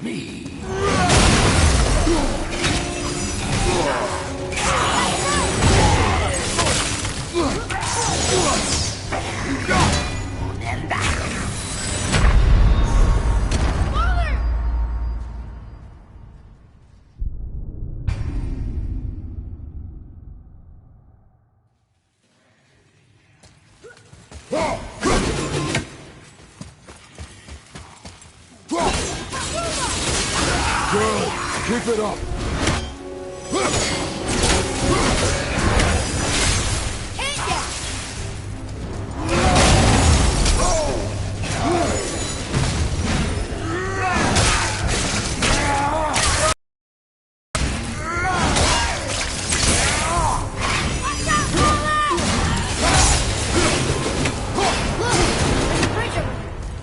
me. Keep it up!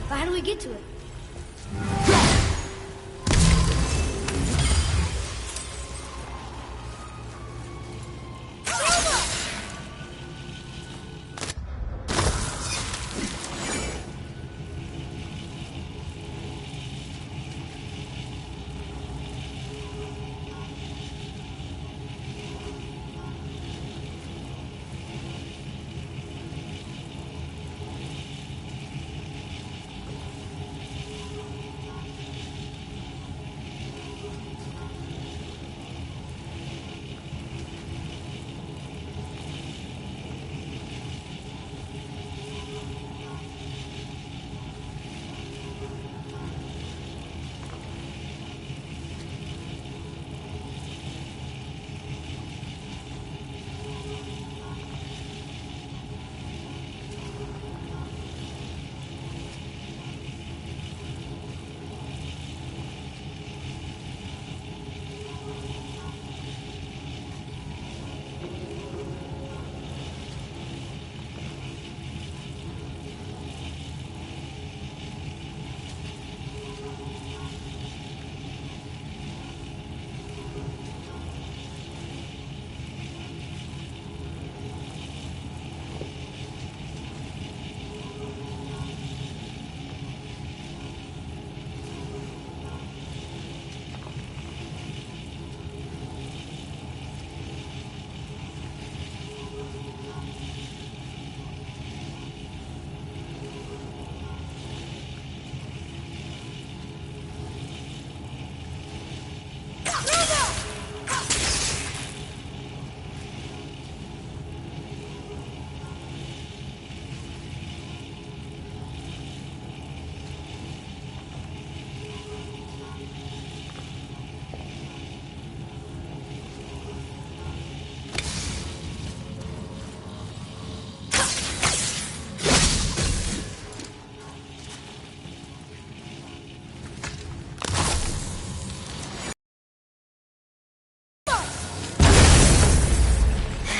How do we get to it?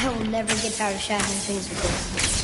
I will never get tired of shattering things with this.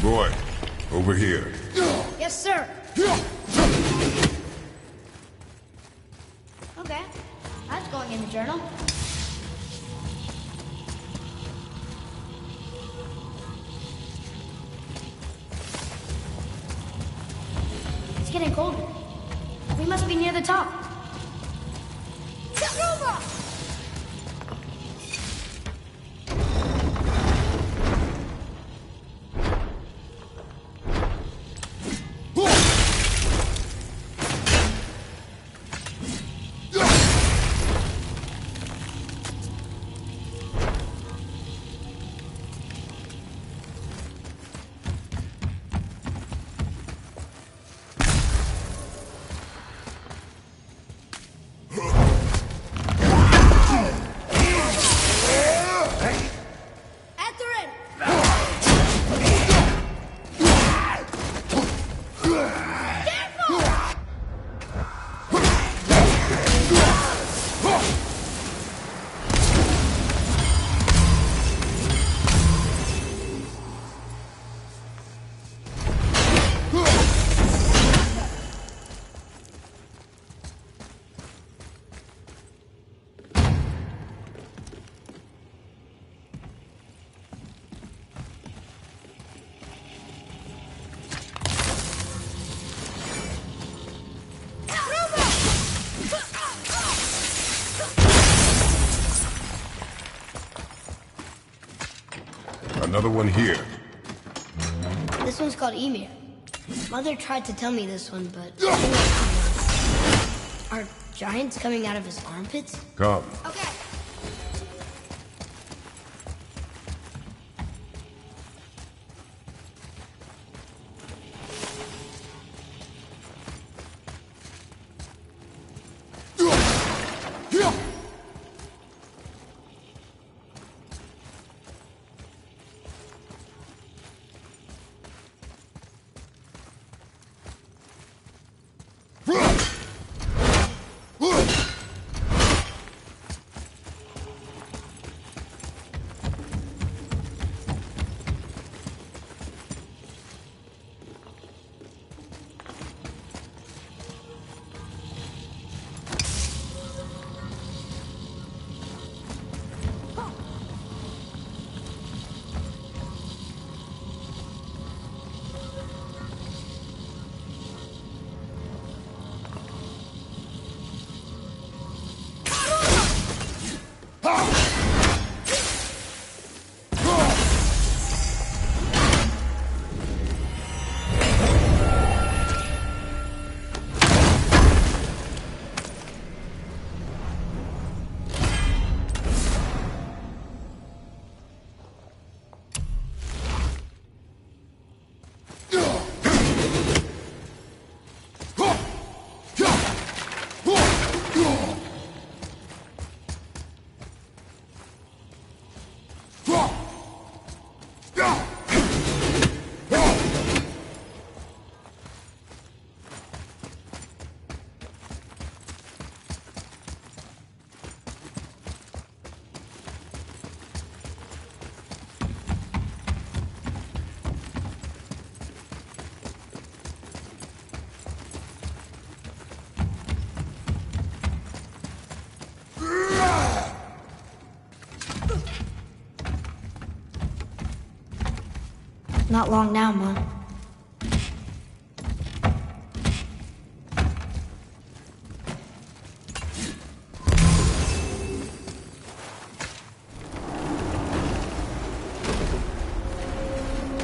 Boy, over here. Yes, sir. Okay, that's going in the journal. It's getting colder. We must be near the top. Another one here. This one's called Emir. Mother tried to tell me this one, but... Are giants coming out of his armpits? Come. Okay. Not long now, Mom.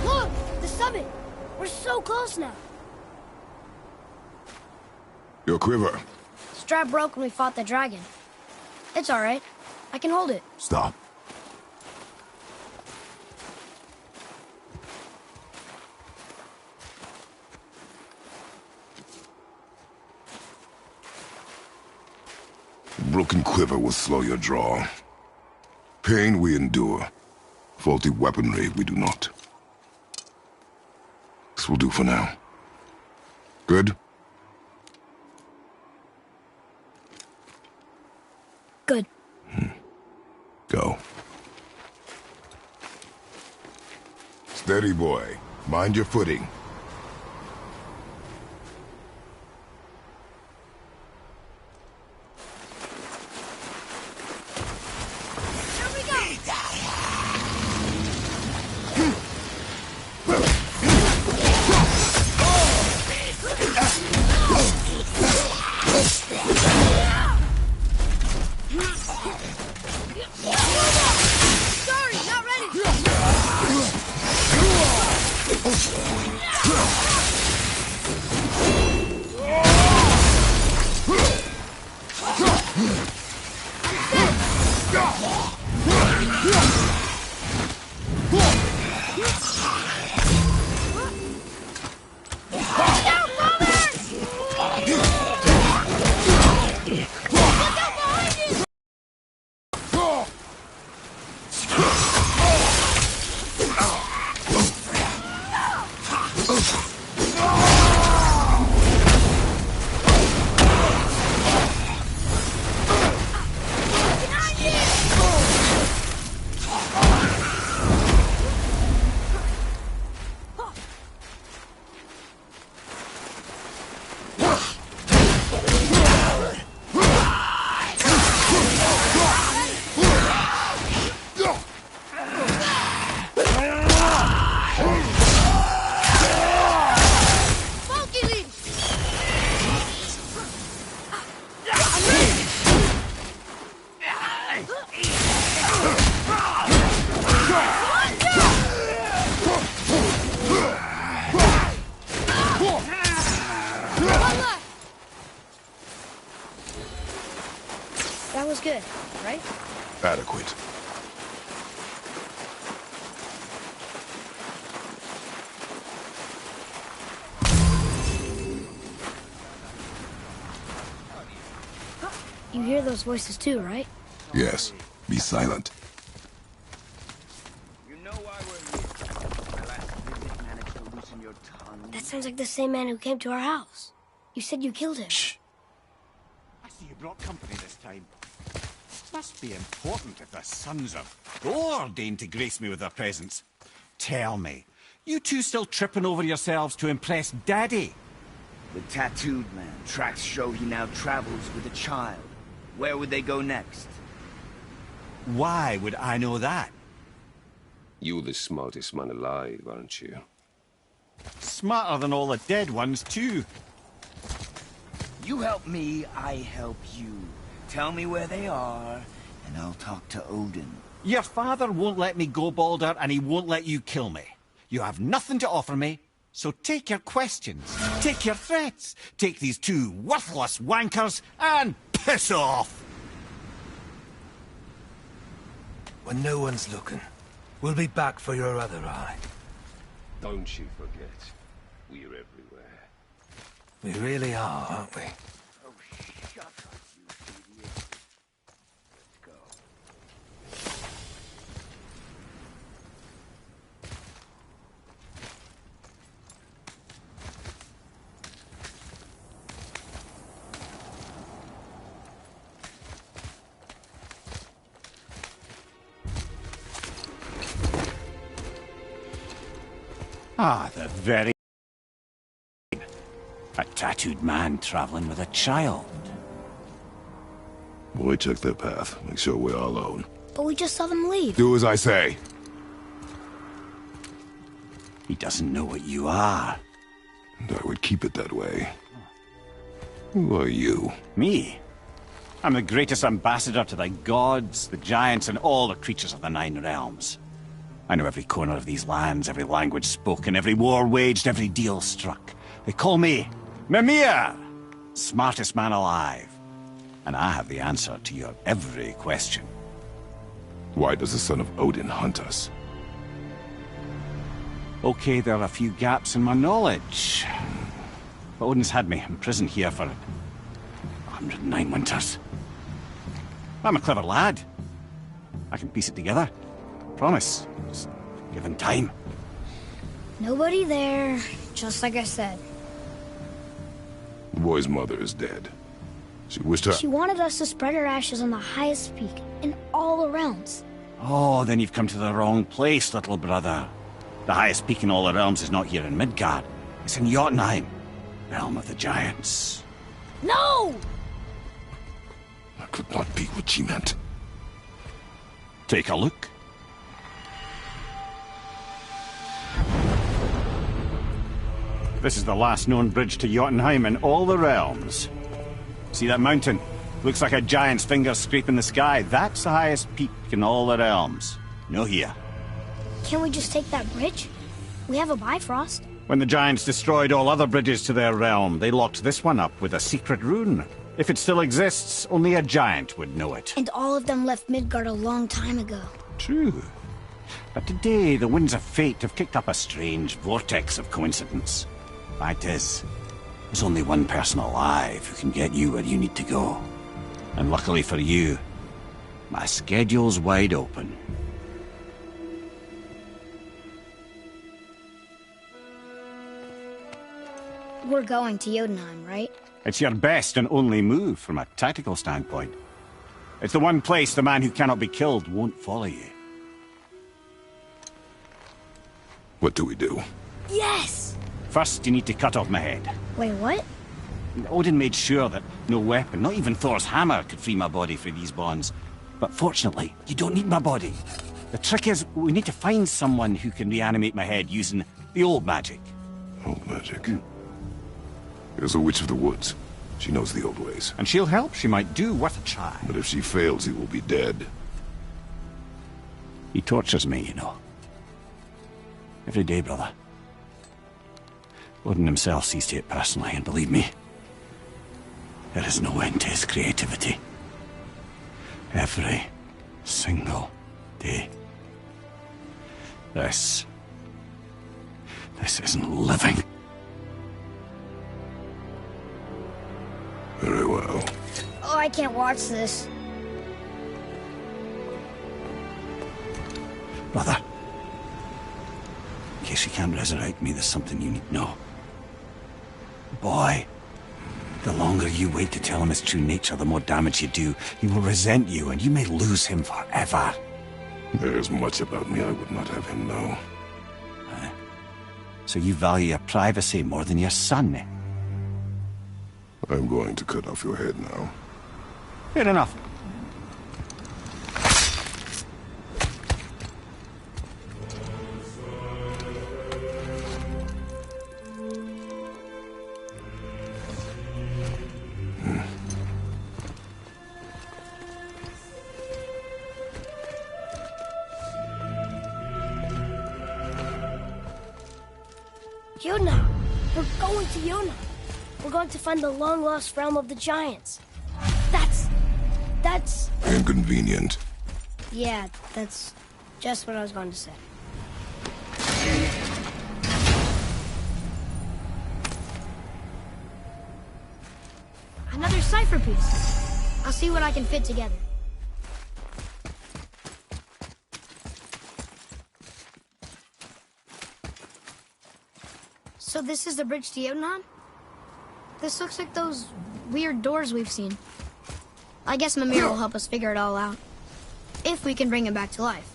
Look! The summit! We're so close now. Your quiver. Strap broke when we fought the dragon. It's all right. I can hold it. Stop. Broken quiver will slow your draw. Pain we endure. Faulty weaponry we do not. This will do for now. Good? Good. Go. Steady, boy. Mind your footing. right? Adequate. You hear those voices too, right? Yes. Be silent. You know why we're here. My last visit managed to loosen your tongue. That sounds like the same man who came to our house. You said you killed him. Shh. I see you brought company this time. Must be important if the sons of Thor deign to grace me with their presence. Tell me, you two still tripping over yourselves to impress Daddy? The tattooed man. Tracks show he now travels with a child. Where would they go next? Why would I know that? You're the smartest man alive, aren't you? Smarter than all the dead ones, too. You help me, I help you. Tell me where they are, and I'll talk to Odin. Your father won't let me go, Balder, and he won't let you kill me. You have nothing to offer me, so take your questions, take your threats, take these two worthless wankers, and piss off! When no one's looking, we'll be back for your other eye. Don't you forget, we're everywhere. We really are, aren't we? Oh, shut up, you idiot. Let's go. Ah, the very... A tattooed man traveling with a child. Boy, check their path. Make sure we're all alone. But we just saw them leave. Do as I say. He doesn't know what you are. And I would keep it that way. Who are you? Me? I'm the greatest ambassador to the gods, the giants, and all the creatures of the Nine Realms. I know every corner of these lands, every language spoken, every war waged, every deal struck. They call me Mimir, smartest man alive. And I have the answer to your every question. Why does the son of Odin hunt us? Okay, there are a few gaps in my knowledge. But Odin's had me imprisoned here for 109 winters. I'm a clever lad. I can piece it together. Promise. Just given time. Nobody there, just like I said. The boy's mother is dead. She wished her... She wanted us to spread her ashes on the highest peak in all the realms. Oh, then you've come to the wrong place, little brother. The highest peak in all the realms is not here in Midgard. It's in Jotunheim, realm of the giants. No! That could not be what she meant. Take a look. This is the last known bridge to Jotunheim in all the realms. See that mountain? Looks like a giant's finger scraping the sky. That's the highest peak in all the realms. No here. Can't we just take that bridge? We have a Bifrost. When the giants destroyed all other bridges to their realm, they locked this one up with a secret rune. If it still exists, only a giant would know it. And all of them left Midgard a long time ago. True. But today, the winds of fate have kicked up a strange vortex of coincidence. Fact is, there's only one person alive who can get you where you need to go. And luckily for you, my schedule's wide open. We're going to Jotunheim, right? It's your best and only move from a tactical standpoint. It's the one place the man who cannot be killed won't follow you. What do we do? Yes! First, you need to cut off my head. Wait, what? Odin made sure that no weapon, not even Thor's hammer, could free my body from these bonds. But fortunately, you don't need my body. The trick is, we need to find someone who can reanimate my head using the old magic. Old magic. There's a witch of the woods. She knows the old ways. And she'll help. She might do worth a try. But if she fails, he will be dead. He tortures me, you know. Every day, brother. Odin himself sees to it personally, and believe me, there is no end to his creativity. Every single day. This isn't living. Very well. Oh, I can't watch this. Brother, in case you can't resurrect me, there's something you need to know. Boy, the longer you wait to tell him his true nature, the more damage you do. He will resent you, and you may lose him forever. There's much about me I would not have him know. So you value your privacy more than your son, eh? I'm going to cut off your head now. Fair enough. Yuna! We're going to Yuna! We're going to find the long-lost realm of the Giants. That's... Inconvenient. Yeah, that's just what I was going to say. Another cipher piece. I'll see what I can fit together. So this is the bridge to Jotunheim? This looks like those weird doors we've seen. I guess Mimir will help us figure it all out. If we can bring him back to life.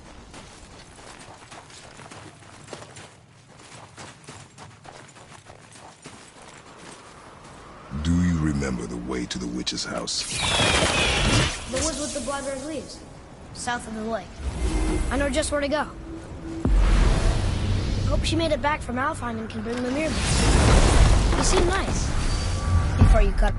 Do you remember the way to the witch's house? The woods with the blackberry leaves. South of the lake. I know just where to go. Hope she made it back from Alfheim and can bring Mimir back. You seem nice. Before you cut...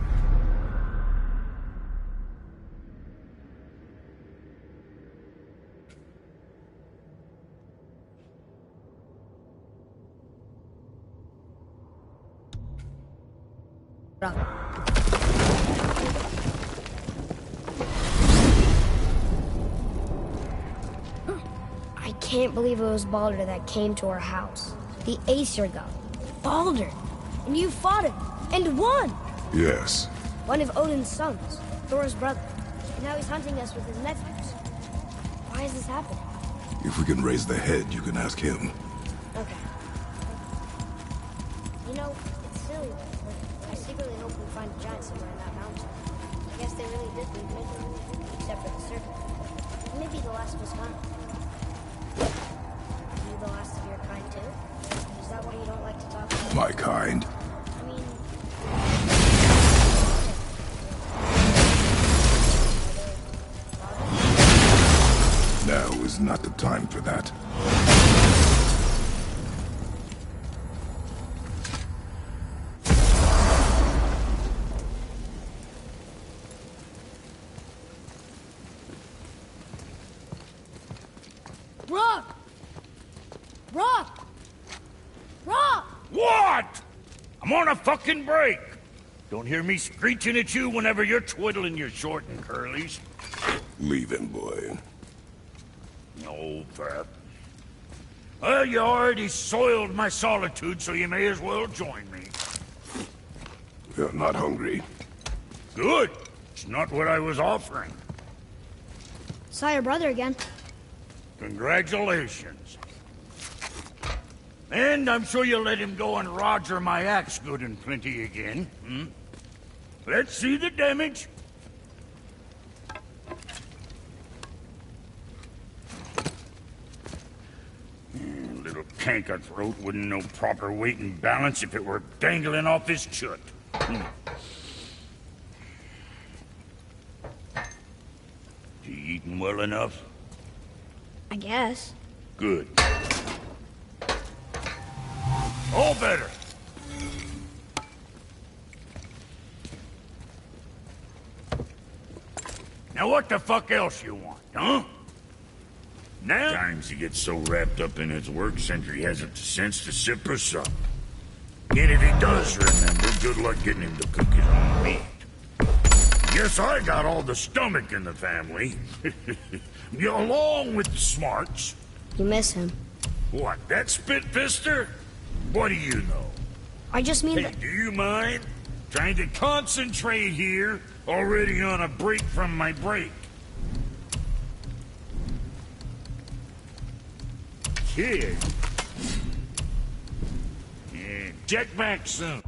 I can't believe it was Baldur that came to our house. The Aesir god. Baldur! And you fought him! And won! Yes. One of Odin's sons. Thor's brother. And now he's hunting us with his nephews. Why is this happening? If we can raise the head, you can ask him. Okay. You know, it's silly, but I secretly hope we find a giant somewhere in that mountain. I guess they really did leave Midgard, except for the serpent. Maybe the last was gone. You the last of your kind too? Is that why you don't like to talk about? My kind. I mean... Now is not the time for that. Rock! Rock! Rock! What? I'm on a fucking break. Don't hear me screeching at you whenever you're twiddling your short and curlies. Leave him, boy. No, Pep. Well, you already soiled my solitude, so you may as well join me. You're not hungry. Good. It's not what I was offering. Saw your brother again. Congratulations. And I'm sure you'll let him go and Roger my axe good and plenty again. Hmm? Let's see the damage. Little canker-throat wouldn't know proper weight and balance if it were dangling off his chut. You eating well enough? I guess. Good. All better. Now what the fuck else you want, huh? Now? Times he gets so wrapped up in his work, Sentry hasn't the sense to sip or sup. And if he does remember, good luck getting him to cook his own meat. Guess I got all the stomach in the family. Along with the smarts. You miss him. What, that spit-fister? What do you know? I just mean Hey, that... do you mind? Trying to concentrate here, already on a break from my break. Kid. Yeah, check back soon.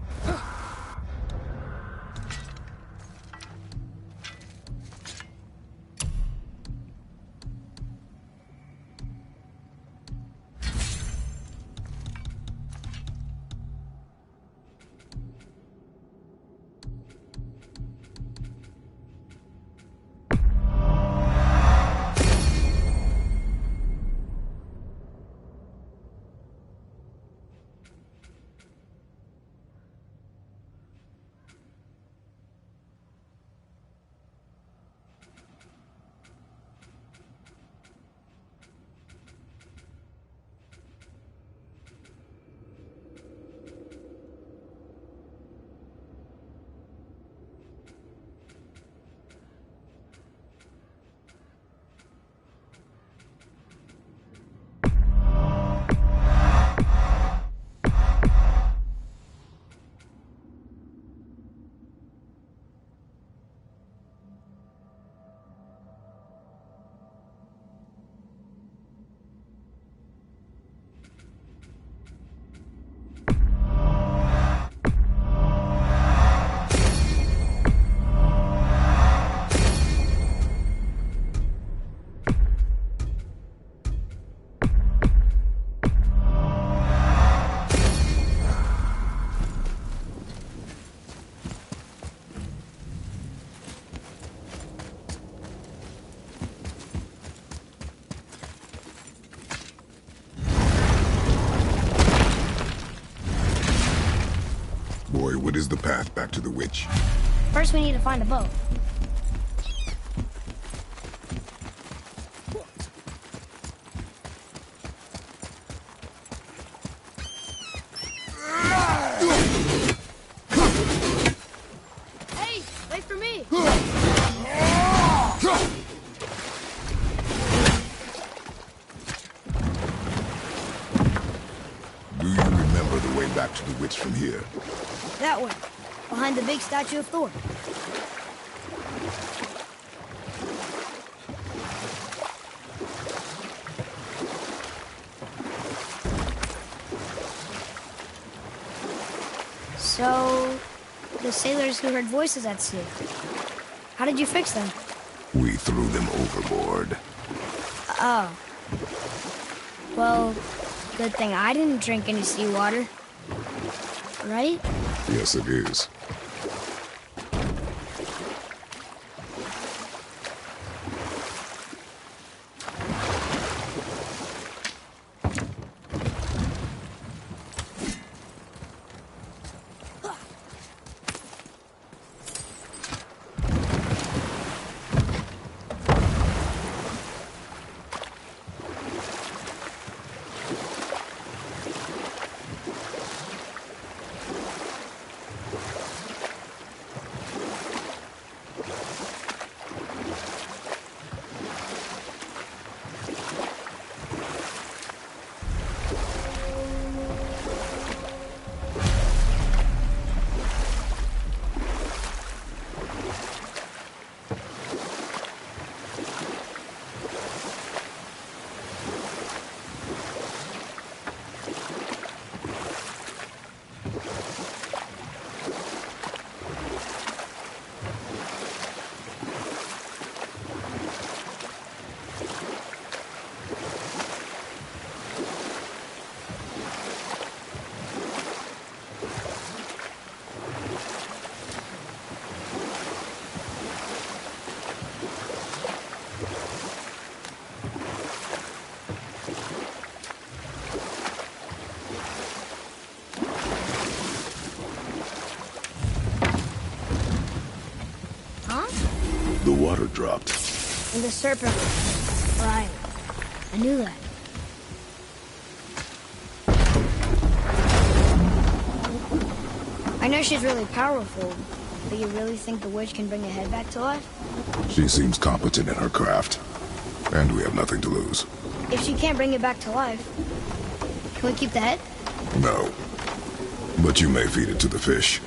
Boy, what is the path back to the witch? First we need to find a boat. Hey, wait for me! Do you remember the way back to the witch from here? That way, behind the big statue of Thor. So, the sailors who heard voices at sea, how did you fix them? We threw them overboard. Oh. Well, good thing I didn't drink any seawater. Right? Yes, it is. The water dropped. And the serpent. Right. I knew that. I know she's really powerful, But you really think the witch can bring a head back to life? She seems competent in her craft. And we have nothing to lose. If she can't bring it back to life, can we keep the head? No. But you may feed it to the fish.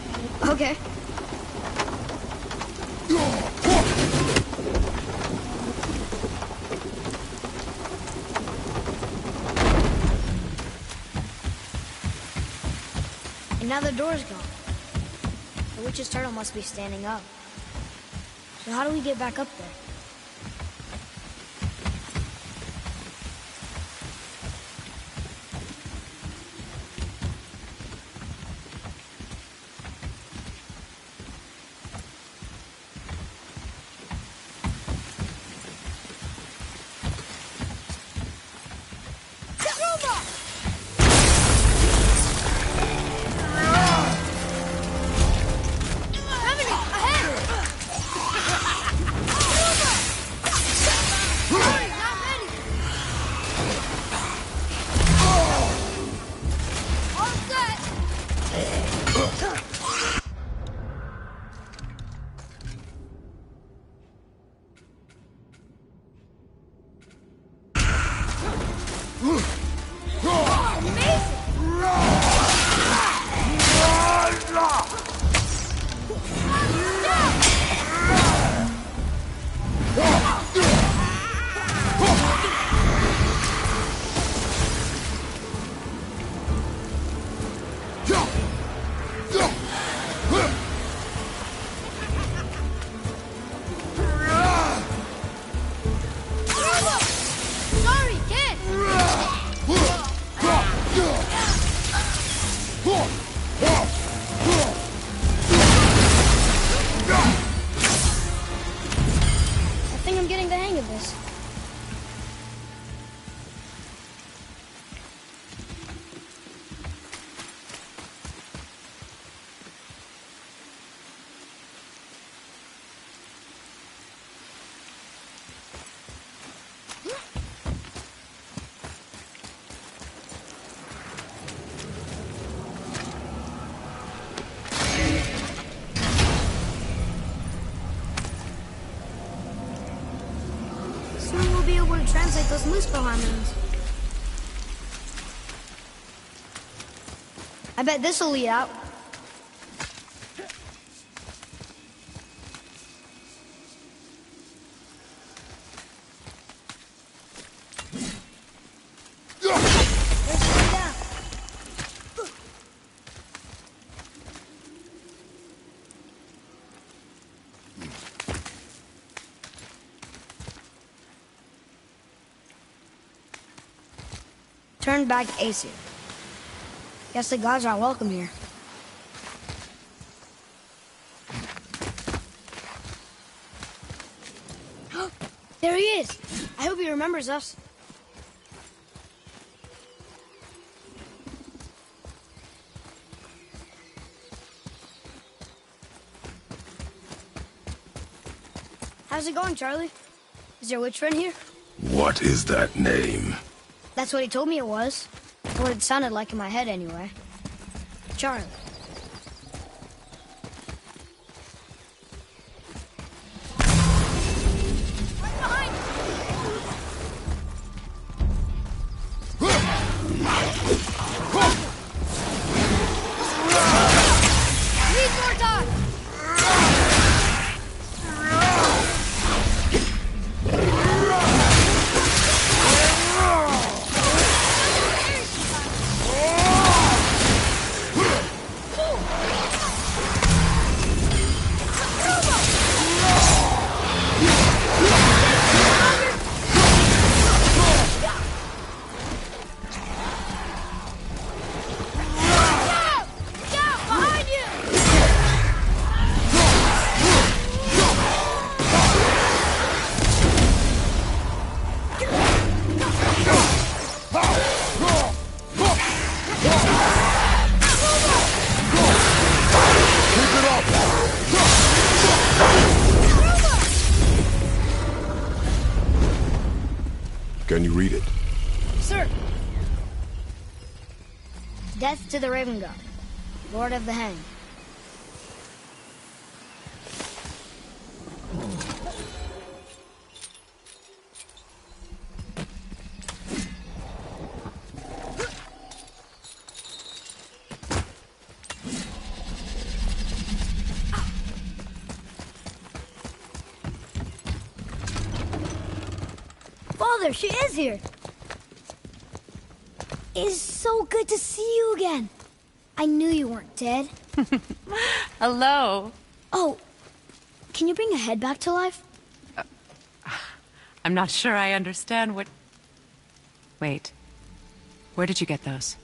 Okay. And now the door's gone. The witch's turtle must be standing up. So how do we get back up there? Translate those Muspel hormones. I bet this'll lead out. Turn back Aesir. Guess the gods aren't welcome here. There he is! I hope he remembers us. How's it going, Charlie? Is your witch friend here? What is that name? That's what he told me it was. Or what it sounded like in my head, anyway. Charlie. Right behind you! Need more time! Can you read it? Sir. Death to the Raven God, Lord of the Hanged. Father, she is here. It's so good to see you again. I knew you weren't dead. Hello. Oh, can you bring a head back to life? I'm not sure I understand what... Wait. Where did you get those?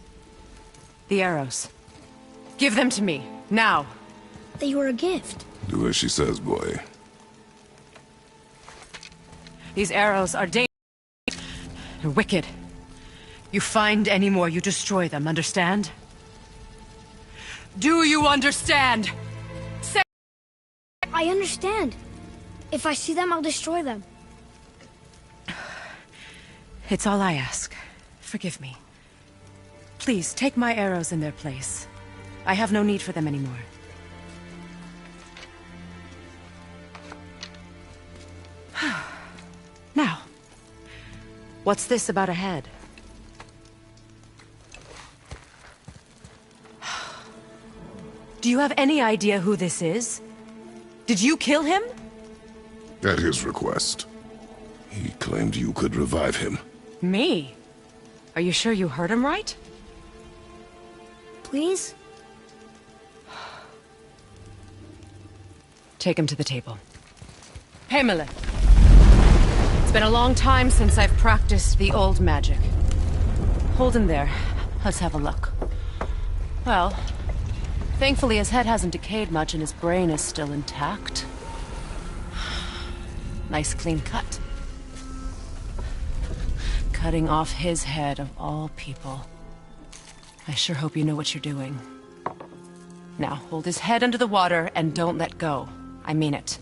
The arrows. Give them to me, now. They were a gift. Do as she says, boy. These arrows are dangerous and wicked. You find any more, you destroy them, understand? Do you understand? Say... I understand. If I see them, I'll destroy them. It's all I ask. Forgive me. Please, take my arrows in their place. I have no need for them anymore. Now, what's this about a head? Do you have any idea who this is? Did you kill him? At his request. He claimed you could revive him. Me? Are you sure you heard him right? Please? Take him to the table. Pamela. It's been a long time since I've practiced the old magic. Hold him there. Let's have a look. Well, thankfully his head hasn't decayed much and his brain is still intact. Nice clean cut. Cutting off his head of all people. I sure hope you know what you're doing. Now, hold his head under the water and don't let go. I mean it.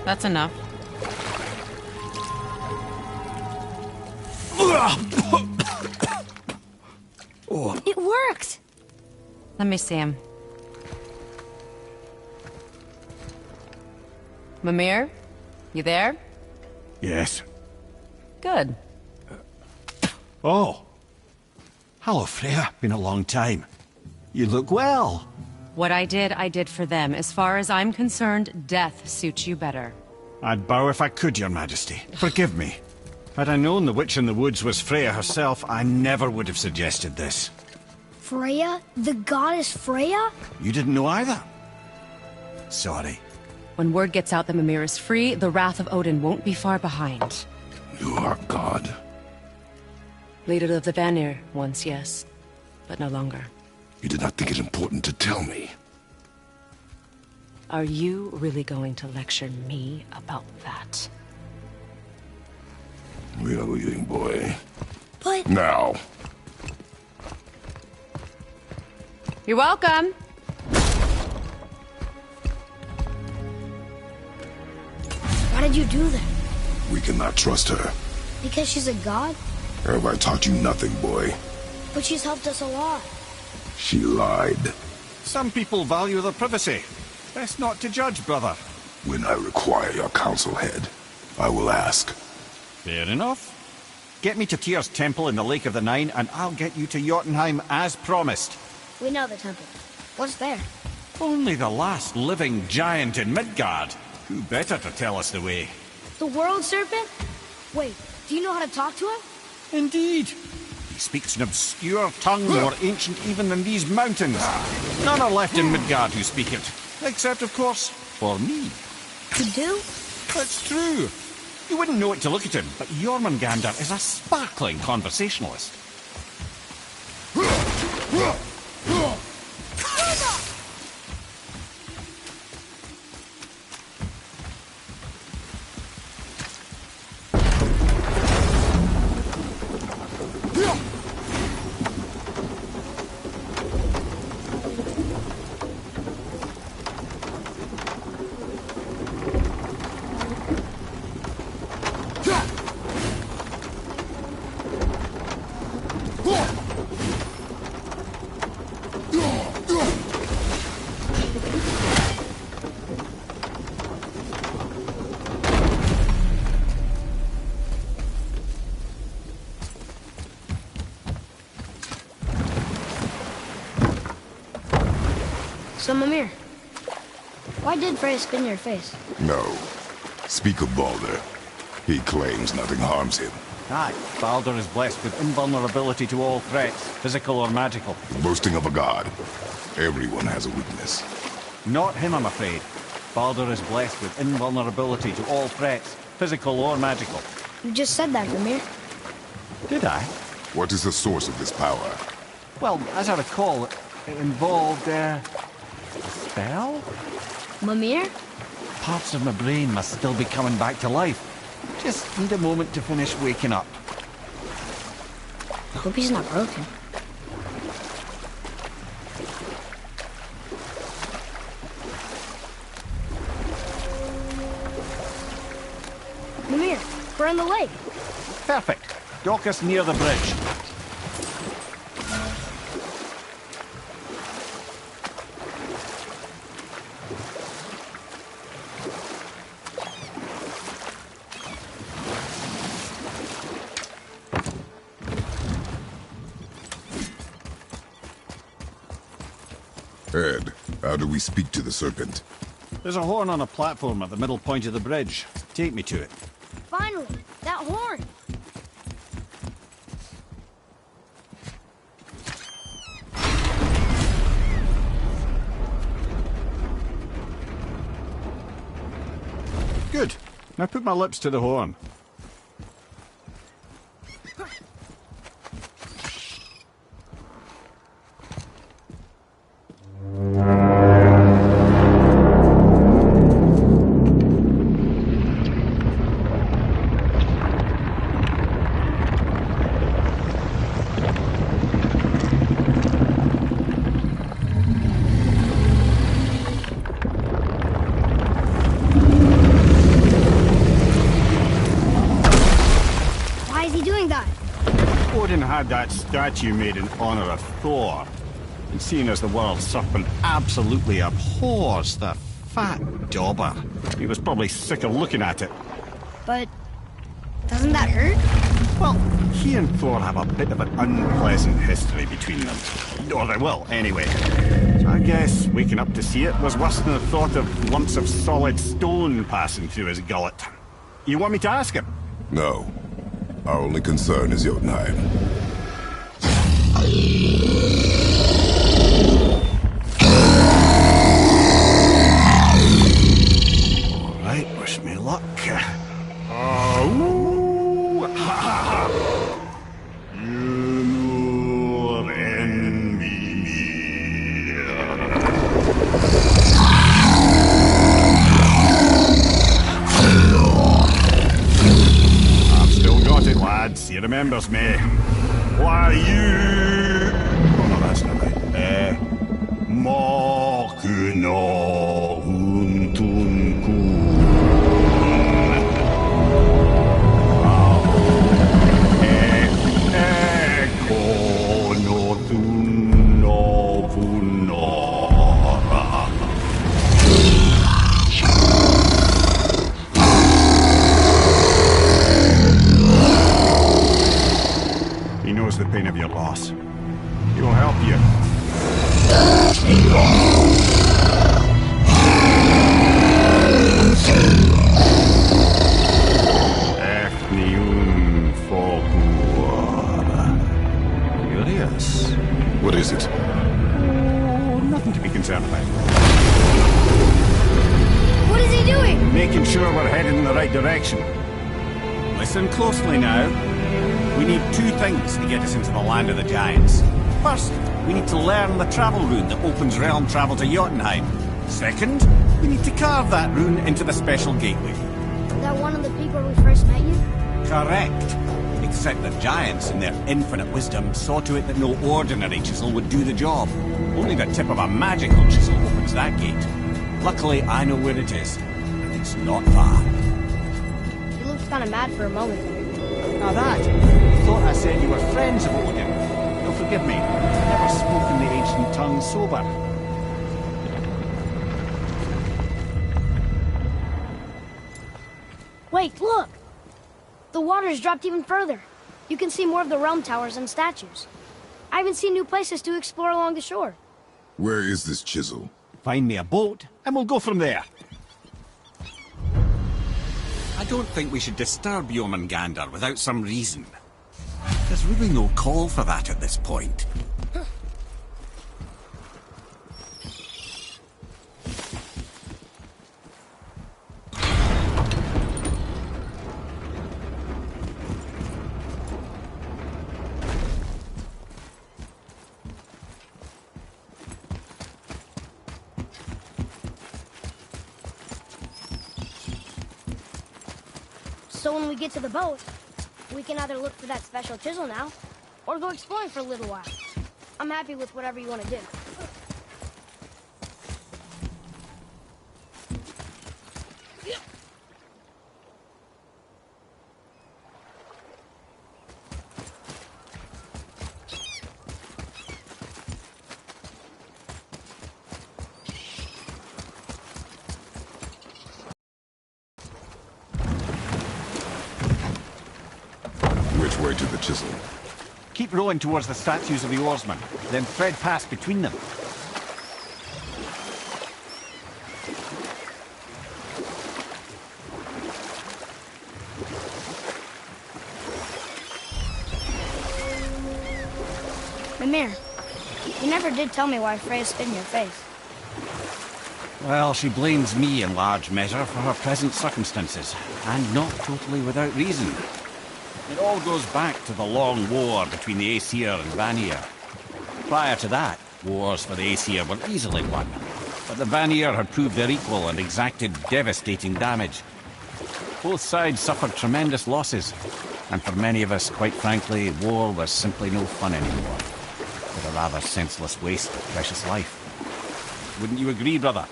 That's enough. It worked! Let me see him. Mimir? You there? Yes. Good. Oh. Hello, Freya. Been a long time. You look well. What I did for them. As far as I'm concerned, death suits you better. I'd bow if I could, Your Majesty. Forgive me. Had I known the witch in the woods was Freya herself, I never would have suggested this. Freya? The goddess Freya? You didn't know either? Sorry. When word gets out that Mimir is free, the wrath of Odin won't be far behind. You are God. Leader of the Vanir, once, yes. But no longer. You did not think it important to tell me. Are you really going to lecture me about that? We are leaving, boy. But... Now. You're welcome. Why did you do that? We cannot trust her. Because she's a god? Have I taught you nothing, boy? But she's helped us a lot. She lied. Some people value their privacy. Best not to judge, brother. When I require your council head, I will ask. Fair enough. Get me to Tyr's temple in the Lake of the Nine, and I'll get you to Jotunheim as promised. We know the temple. What's there? Only the last living giant in Midgard. Who better to tell us the way? The world serpent? Wait, do you know how to talk to him? Indeed. He speaks an obscure tongue more ancient even than these mountains. None are left in Midgard who speak it. Except, of course, for me. You do? That's true. You wouldn't know it to look at him, but Jormungandr is a sparkling conversationalist. So, Mimir, why did Freya spit in your face? No. Speak of Baldur. He claims nothing harms him. Aye, Baldur is blessed with invulnerability to all threats, physical or magical. Boasting of a god. Everyone has a weakness. Not him, I'm afraid. Baldur is blessed with invulnerability to all threats, physical or magical. You just said that, Mimir. Did I? What is the source of this power? Well, as I recall, it involved, a spell? Mimir? Parts of my brain must still be coming back to life. Just need a moment to finish waking up. I hope he's not broken. Mimir, we're in the lake. Perfect. Dock us near the bridge. Ed, how do we speak to the serpent? There's a horn on a platform at the middle point of the bridge. Take me to it. Finally, that horn. Good. Now put my lips to the horn. Odin had that statue made in honor of Thor. And seeing as the world serpent absolutely abhors the fat dauber, he was probably sick of looking at it. But doesn't that hurt? Well, he and Thor have a bit of an unpleasant history between them. Or they will, anyway. So I guess waking up to see it was worse than the thought of lumps of solid stone passing through his gullet. You want me to ask him? No. Our only concern is Jotunheim. All right, wish me luck. You envy me. I've still got it, lads. He remembers me. Why you? Oh no, that's not right. Makuna huntunku. He knows the pain of your loss. He will help you. Curious. What is it? Oh, nothing to be concerned about. What is he doing? Making sure we're headed in the right direction. Listen closely now. We need two things to get us into the land of the giants. First, we need to learn the travel rune that opens realm travel to Jotunheim. Second, we need to carve that rune into the special gateway. That one of the peak where we first met you? Correct. Except the giants, in their infinite wisdom, saw to it that no ordinary chisel would do the job. Only the tip of a magical chisel opens that gate. Luckily, I know where it is, and it's not far. You looked kind of mad for a moment there. Now that, I thought I said you were friends of Odin. You'll forgive me. I've never spoken the ancient tongue sober. Wait, look! The water's dropped even further. You can see more of the realm towers and statues. I even see new places to explore along the shore. Where is this chisel? Find me a boat, and we'll go from there. I don't think we should disturb Jormungandr without some reason. There's really no call for that at this point. So when we get to the boat, we can either look for that special chisel now, or go exploring for a little while. I'm happy with whatever you want to do. Which way to the chisel? Keep rowing towards the statues of the oarsmen, then thread past between them. Mimir, you never did tell me why Freya spit in your face. Well, she blames me in large measure for her present circumstances, and not totally without reason. It all goes back to the long war between the Aesir and Vanir. Prior to that, wars for the Aesir were easily won, but the Vanir had proved their equal and exacted devastating damage. Both sides suffered tremendous losses, and for many of us, quite frankly, war was simply no fun anymore. But a rather senseless waste of precious life. Wouldn't you agree, brother?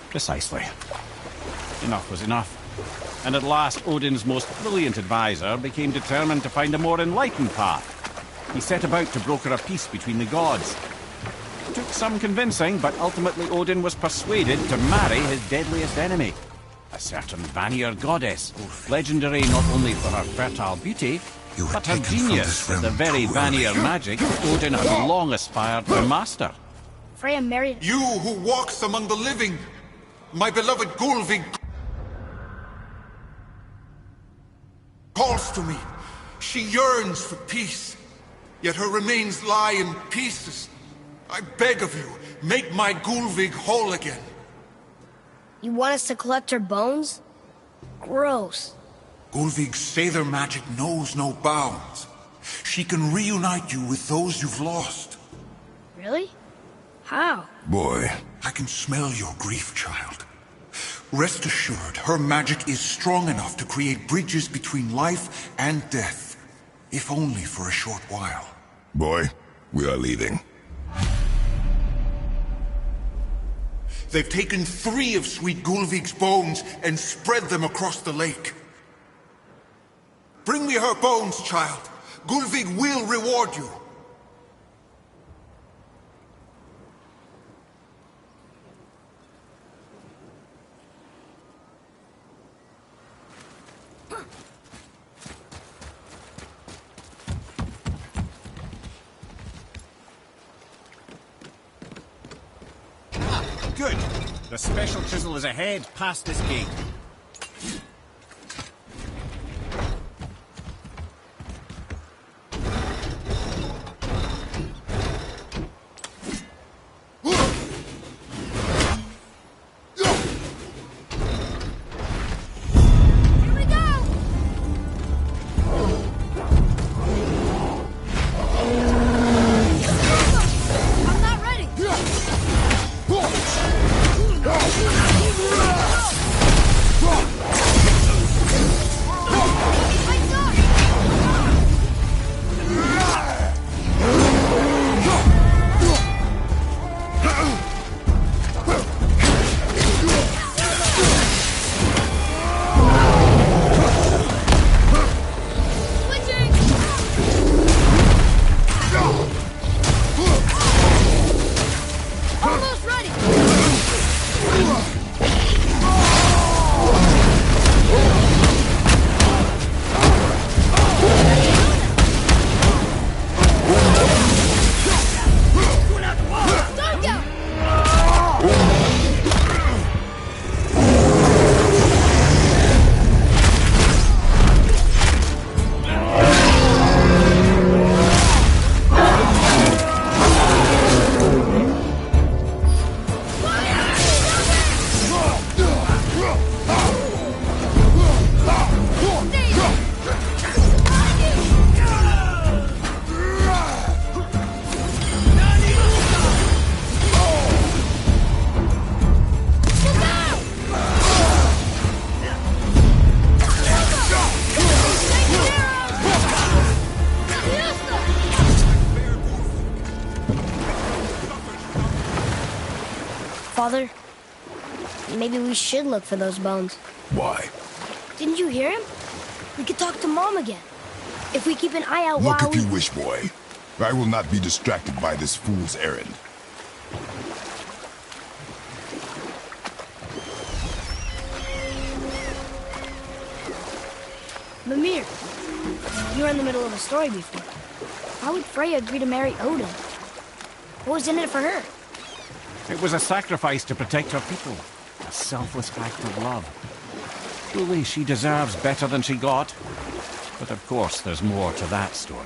Precisely. Enough was enough. And at last, Odin's most brilliant advisor became determined to find a more enlightened path. He set about to broker a peace between the gods. It took some convincing, but ultimately Odin was persuaded to marry his deadliest enemy, a certain Vanir goddess, legendary not only for her fertile beauty, but her genius at the very Vanir magic Odin had long aspired to master. Freya married... You who walks among the living, my beloved Gulvig calls to me. She yearns for peace, yet her remains lie in pieces. I beg of you, make my Gulvig whole again. You want us to collect her bones? Gross. Gulvig's Sather magic knows no bounds. She can reunite you with those you've lost. Really? How? Boy. I can smell your grief, child. Rest assured, her magic is strong enough to create bridges between life and death, if only for a short while. Boy, we are leaving. They've taken 3 of sweet Gulvig's bones and spread them across the lake. Bring me her bones, child. Gulvig will reward you. Good. The special chisel is ahead, past this gate. Here we go! I'm not ready! Father, maybe we should look for those bones. Why? Didn't you hear him? We could talk to Mom again. If we keep an eye out Look while if you wish, boy. I will not be distracted by this fool's errand. Mimir, you were in the middle of a story before. Why would Freya agree to marry Odin? What was in it for her? It was a sacrifice to protect her people. A selfless act of love. Truly, she deserves better than she got. But of course, there's more to that story.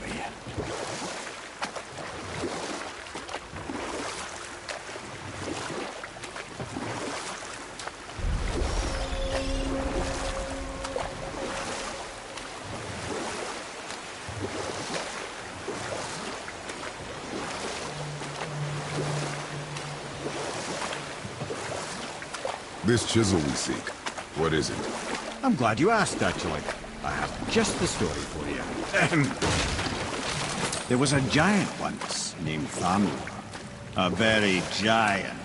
This chisel we seek, what is it? I'm glad you asked, actually. I have just the story for you. There was a giant once named Thamur. A very giant,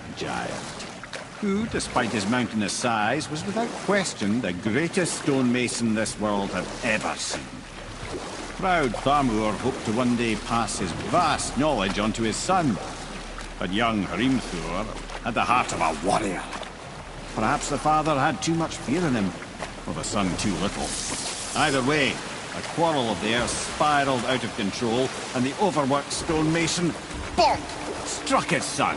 who, despite his mountainous size, was without question the greatest stonemason this world had ever seen. Proud Thamur hoped to one day pass his vast knowledge on to his son. But young Hrimthur had the heart of a warrior. Perhaps the father had too much fear in him, or the son too little. Either way, a quarrel of theirs spiraled out of control, and the overworked stonemason, bonk, struck his son.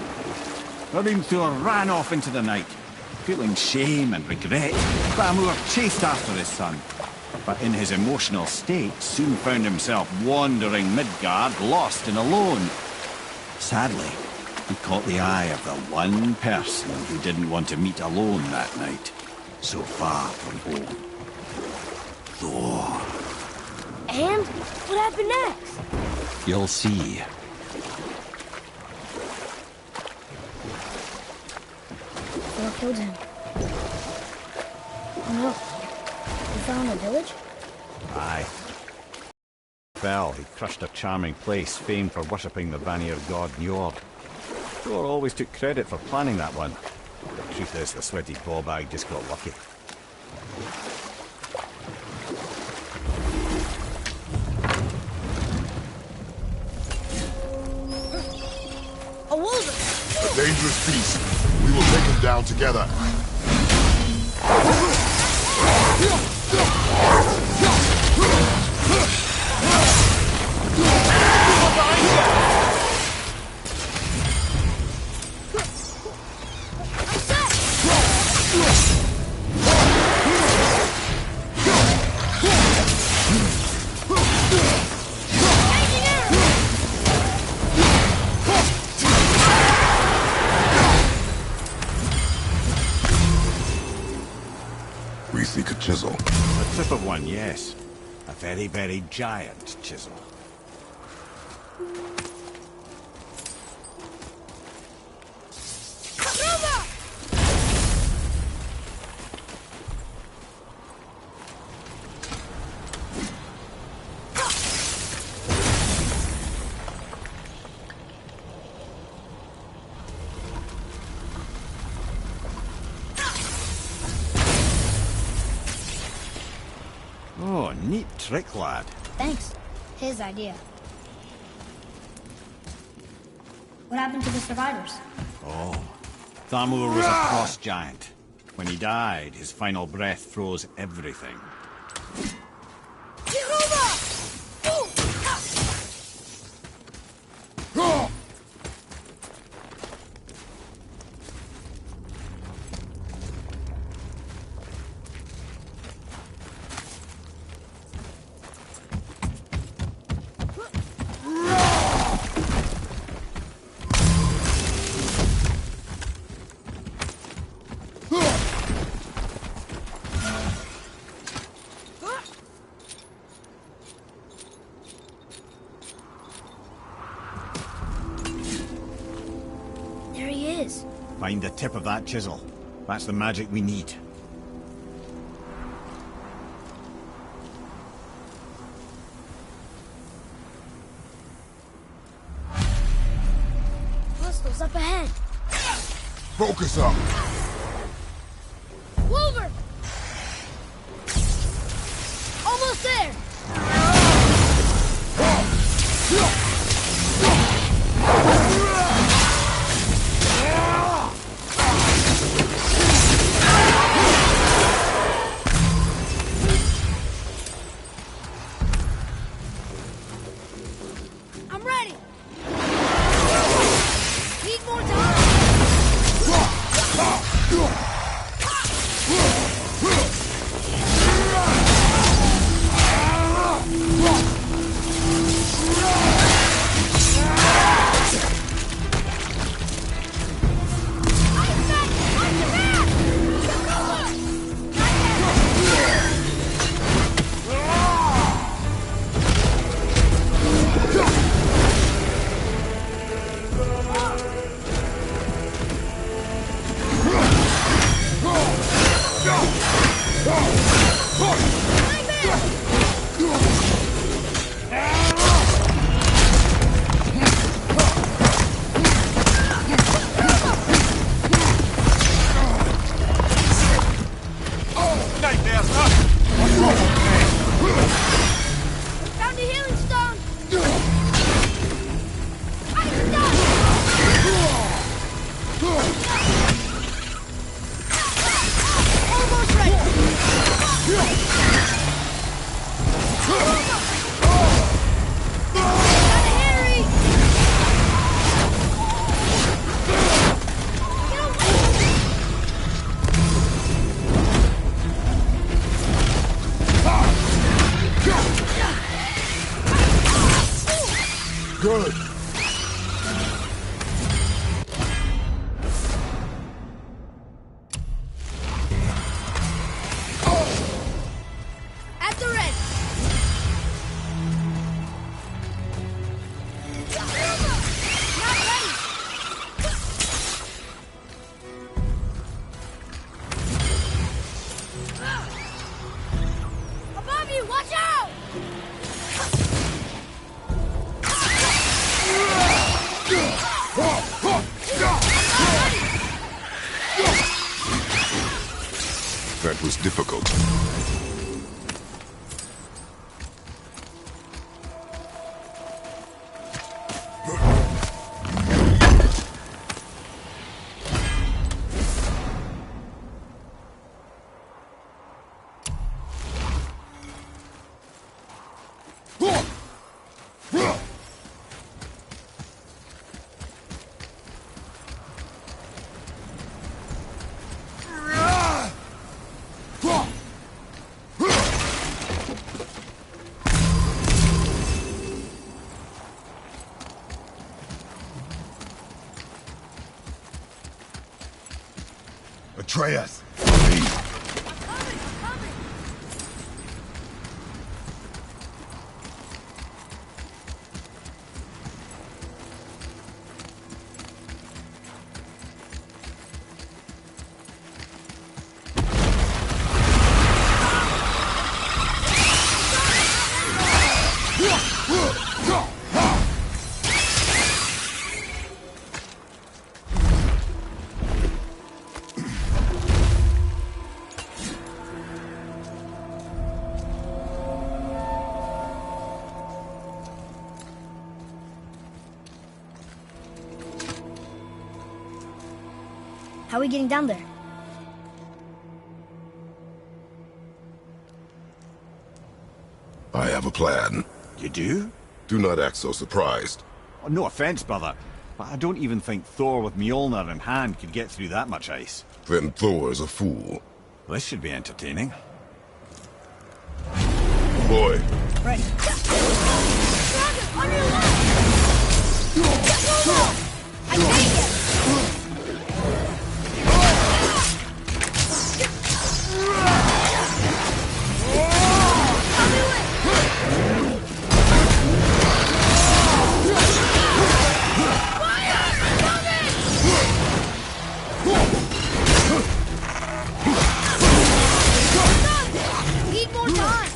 Hrimthur ran off into the night. Feeling shame and regret, Thamur chased after his son. But in his emotional state, soon found himself wandering Midgard, lost and alone. Sadly, he caught the eye of the one person who didn't want to meet alone that night, so far from home. Thor. And what happened next? You'll see. Thor killed him. Oh no. We found a village? Aye. Fell, he crushed a charming place famed for worshipping the Vanir god Njord. Thor always took credit for planning that one. The truth is, the sweaty ballbag just got lucky. A wolf! A dangerous beast. We will take him down together. We seek a chisel. A tip of one, yes. A very, very giant chisel. Oh, neat trick, lad. Thanks. His idea. What happened to the survivors? Oh, Thamur was a frost giant. When he died, his final breath froze everything. There he is. Find the tip of that chisel. That's the magic we need. Hostiles up ahead. Focus up. Wolver! Almost there! I'm ready! Need more time! Found a healing stone! I'm stuck! Almost ready! Gotta hurry! Get away! Good. At the ready! Not ready! Above you, watch out! That was difficult. Atreus! How are we getting down there? I have a plan. You do? Do not act so surprised. Oh, no offense, brother, but I don't even think Thor with Mjolnir in hand could get through that much ice. Then Thor's a fool. This should be entertaining. Boy, Right. On your left! I take it! Need more time!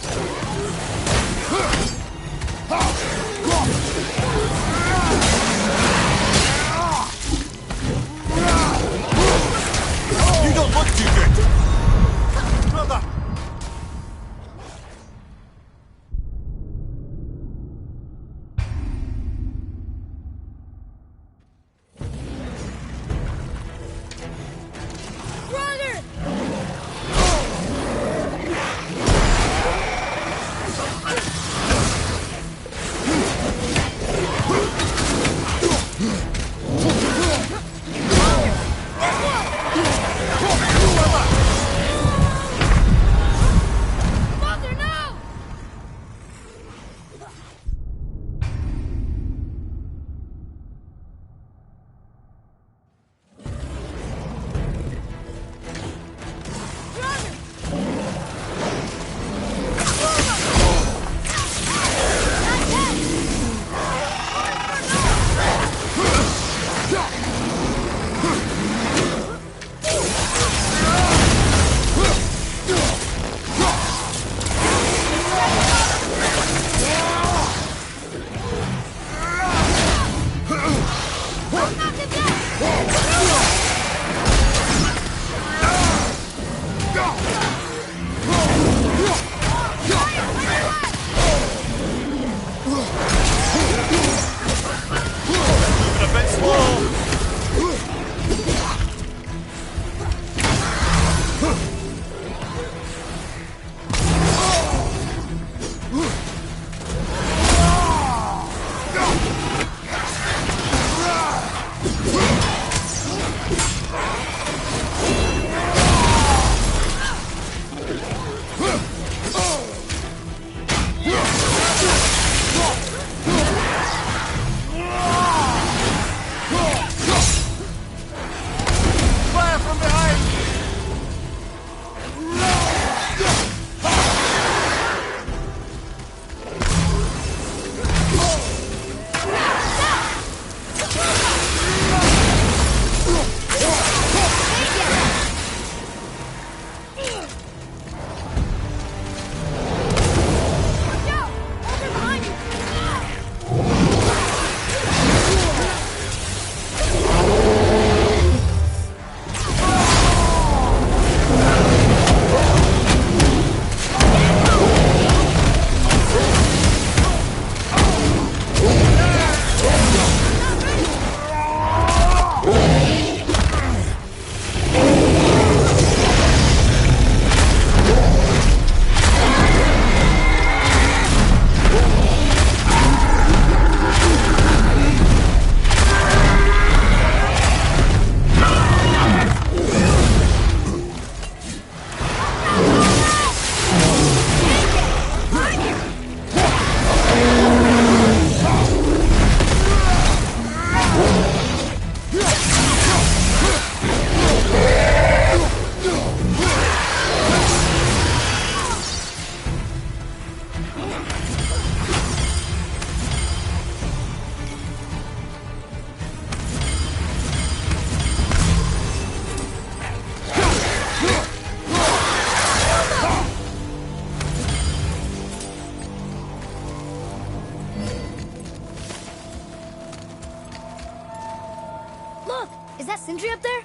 Look! Is that Sindri up there?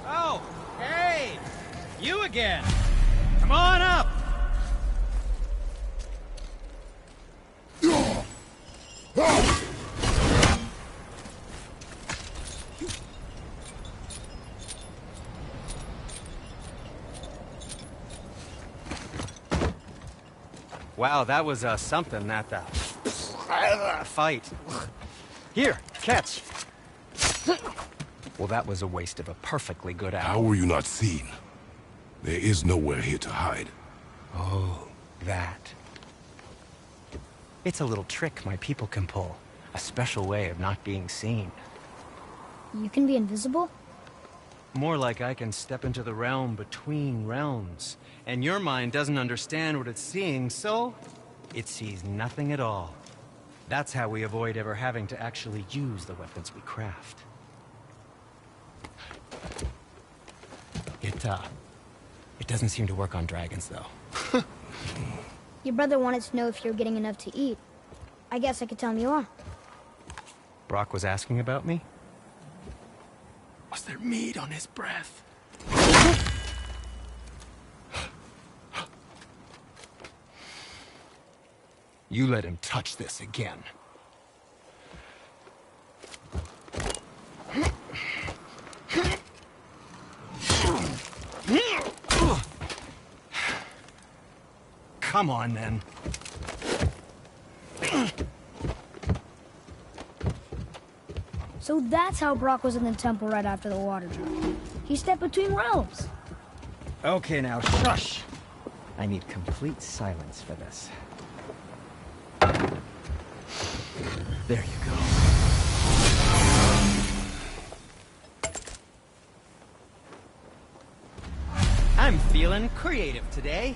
Oh, hey! You again! Come on up! Wow, that was something, that fight. Here, catch. Well, that was a waste of a perfectly good apple. How were you not seen? There is nowhere here to hide. Oh, that. It's a little trick my people can pull. A special way of not being seen. You can be invisible? More like I can step into the realm between realms. And your mind doesn't understand what it's seeing, so it sees nothing at all. That's how we avoid ever having to actually use the weapons we craft. It doesn't seem to work on dragons, though. Your brother wanted to know if you're getting enough to eat. I guess I could tell him you are. Brock was asking about me? Was there meat on his breath? You let him touch this again. Come on, then. So that's how Brock was in the temple right after the water drop. He stepped between realms. Okay, now, shush! I need complete silence for this. There you go. I'm feeling creative today.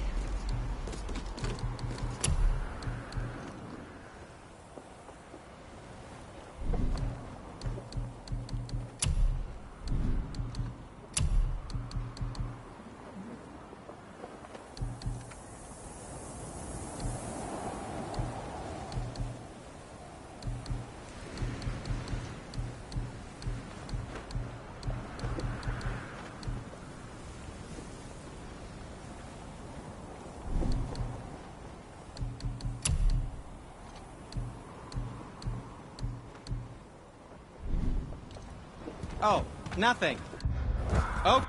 Oh, nothing. Oh.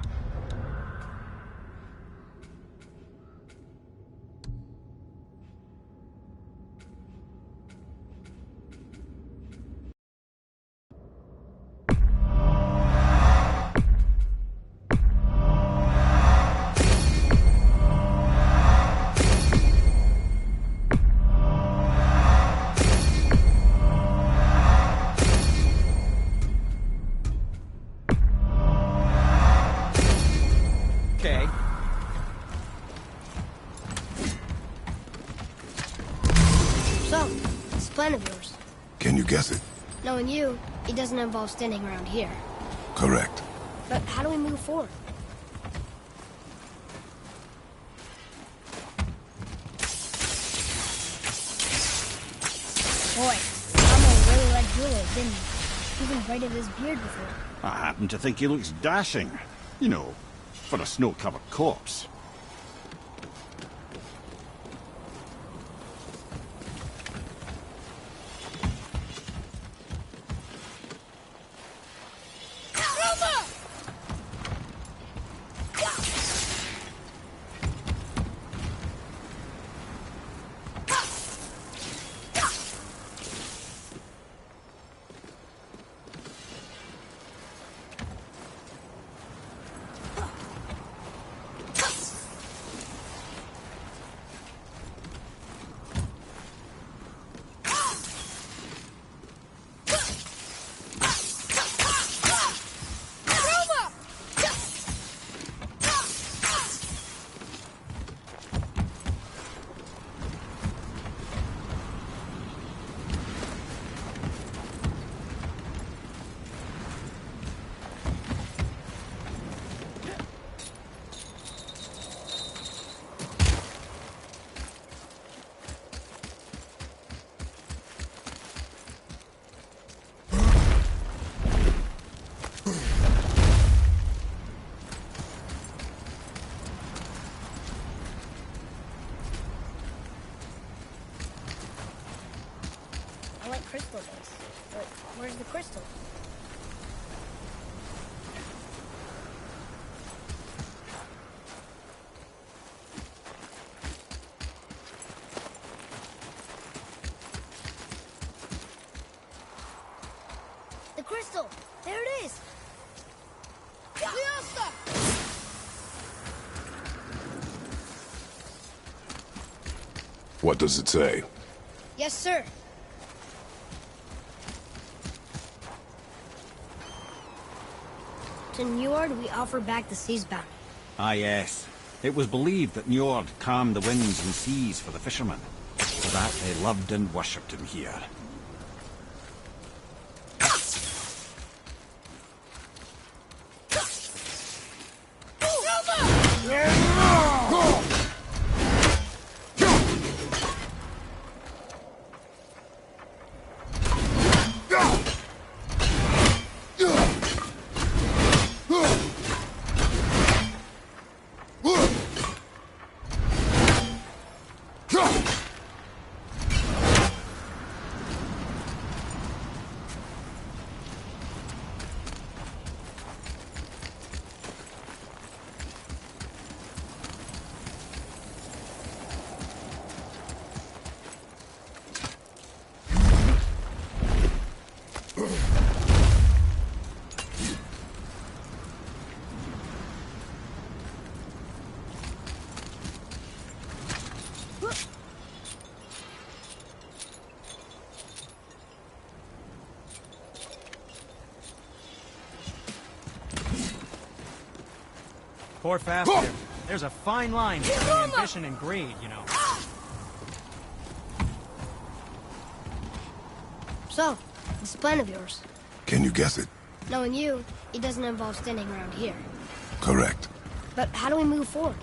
Okay. So, this plan of yours. Can you guess it? Knowing you, it doesn't involve standing around here. Correct. But how do we move forward? Boy, Elmo really liked Juliet, didn't he? Even braided his beard with her. I happen to think he looks dashing. You know, for a snow-covered corpse. crystal does. But where's the crystal? The crystal! There it is! What does it say? Yes, sir. To Njord, we offer back the sea's bounty. Ah, yes. It was believed that Njord calmed the winds and seas for the fishermen. For that, they loved and worshipped him here. Pour faster. There's a fine line between ambition and greed, you know. So, this plan of yours. Can you guess it? Knowing you, it doesn't involve standing around here. Correct. But how do we move forward?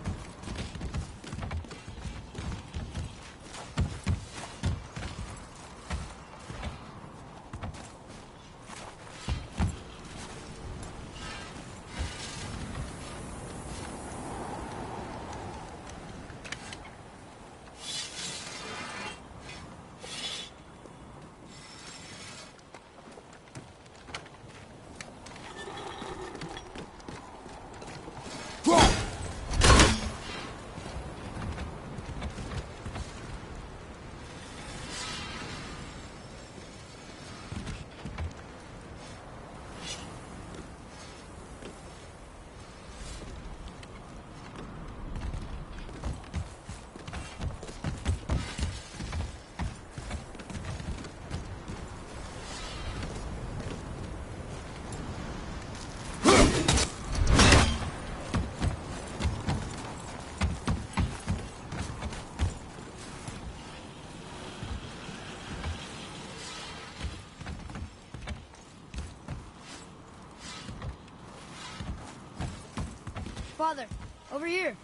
Father, over here.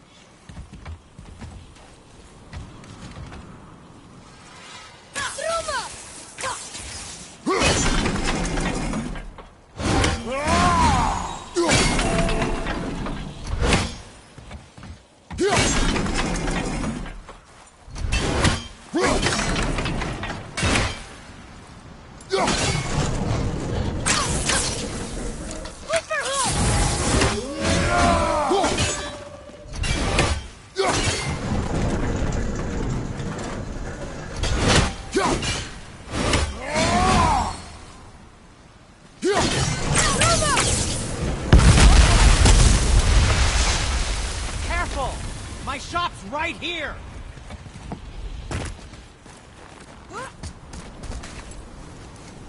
My shop's right here!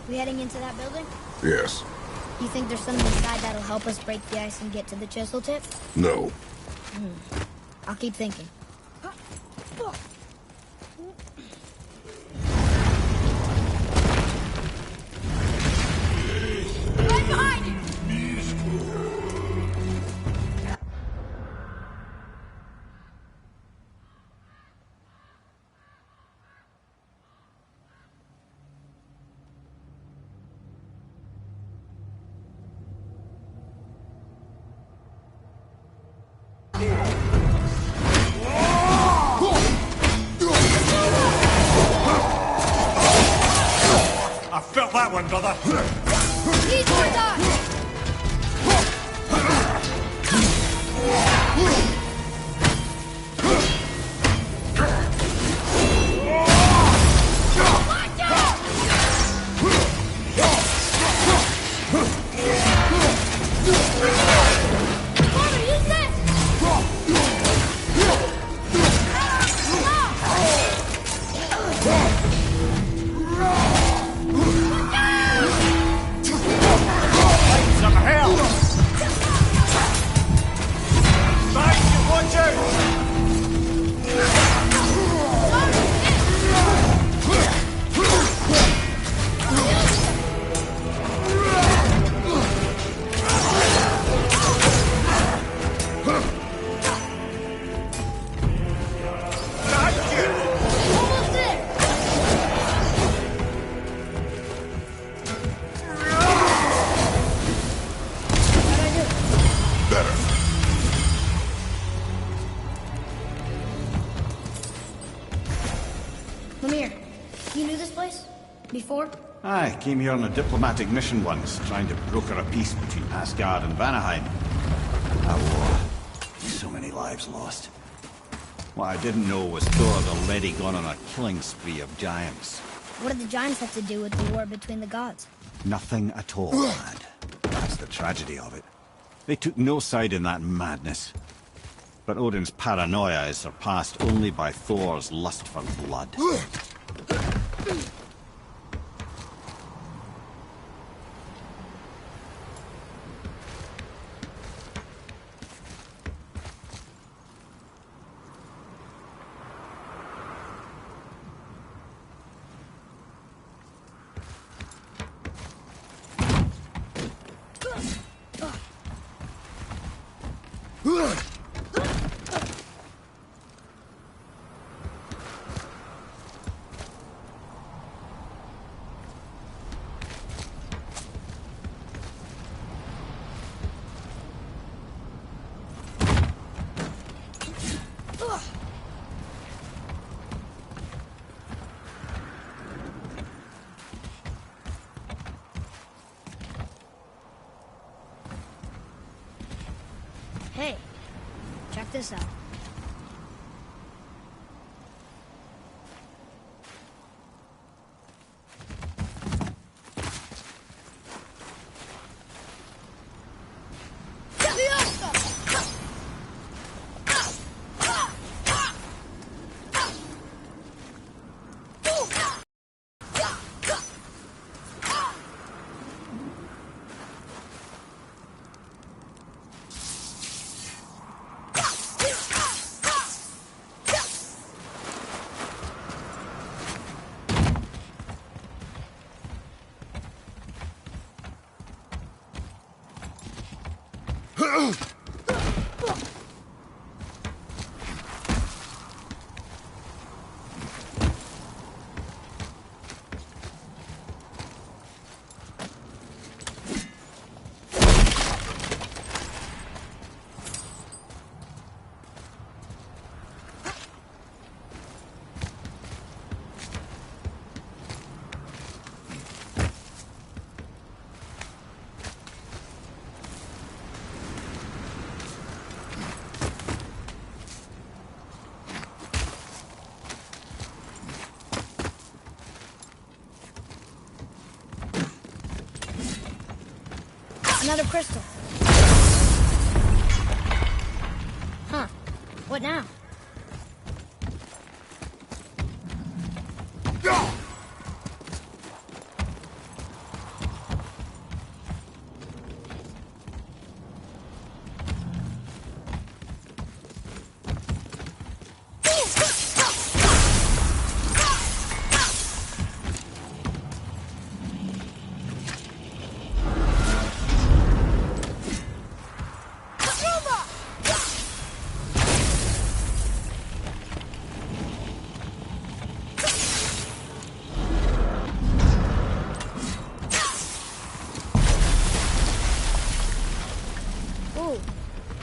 We heading into that building? Yes. You think there's something inside that'll help us break the ice and get to the chisel tip? No. I'll keep thinking. Right behind you! about that one, brother? Need more dodge! Before? I came here on a diplomatic mission once, trying to broker a peace between Asgard and Vanaheim. A war. So many lives lost. What I didn't know was Thor had already gone on a killing spree of giants. What did the giants have to do with the war between the gods? Nothing at all, lad. That's the tragedy of it. They took no side in that madness. But Odin's paranoia is surpassed only by Thor's lust for blood. Hey, check this out. Another crystal. Huh. What now?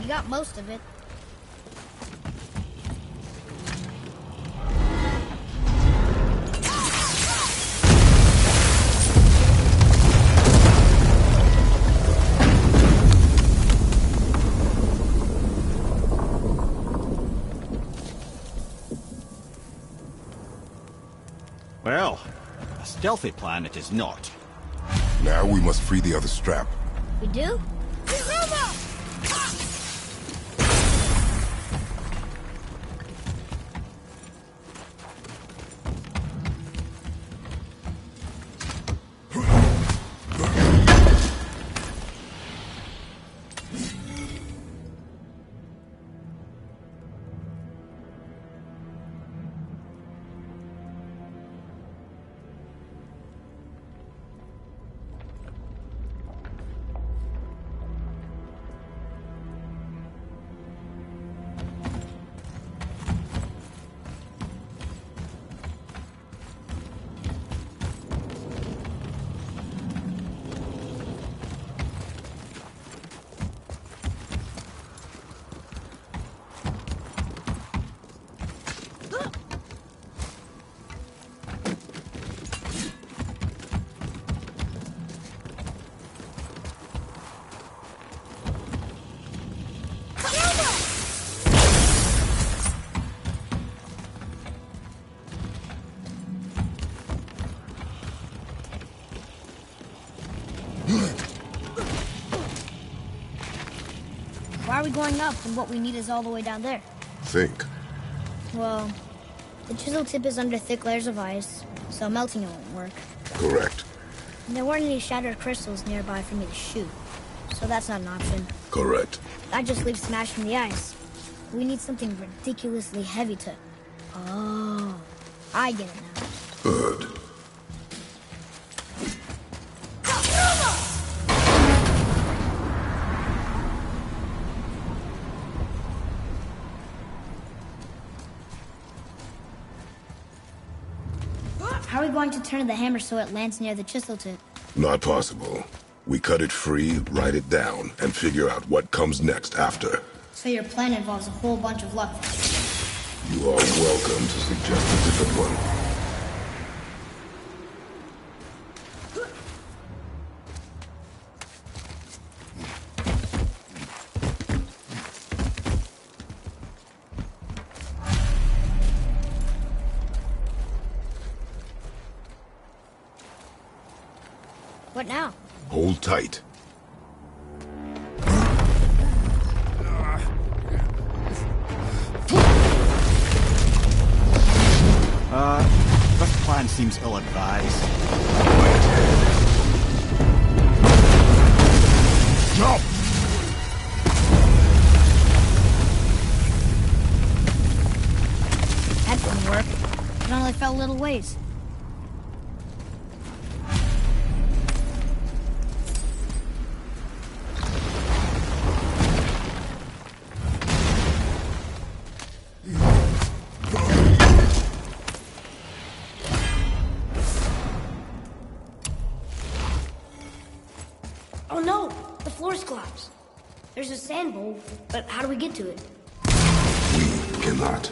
You got most of it. Well, a stealthy plan it is not. Now we must free the other strap. We do? Why are we going up when what we need is all the way down there? Think. Well, the chisel tip is under thick layers of ice, so melting it won't work. Correct. And there weren't any shattered crystals nearby for me to shoot, so that's not an option. Correct. That just leaves smashing the ice. We need something ridiculously heavy to... Oh, I get it now. Good. How are we going to turn the hammer so it lands near the chisel tip? Not possible. We cut it free, write it down, and figure out what comes next after. So your plan involves a whole bunch of luck. You are welcome to suggest a different one. What now? Hold tight. This plan seems ill-advised. Jump! That didn't work. It only fell a little ways. Oh no! The floor's collapsed. There's a sand bowl, but how do we get to it? We cannot.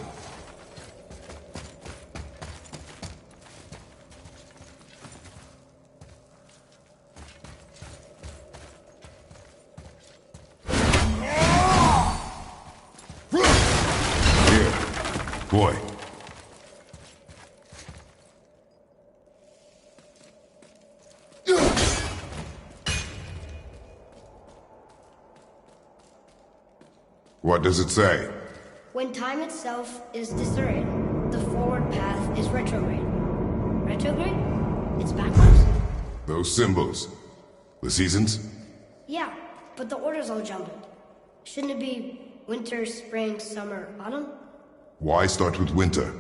Here, boy. What does it say? When time itself is disarrayed, the forward path is retrograde. Retrograde? It's backwards? Those symbols. The seasons? Yeah, but the order's all jumbled. Shouldn't it be winter, spring, summer, autumn? Why start with winter?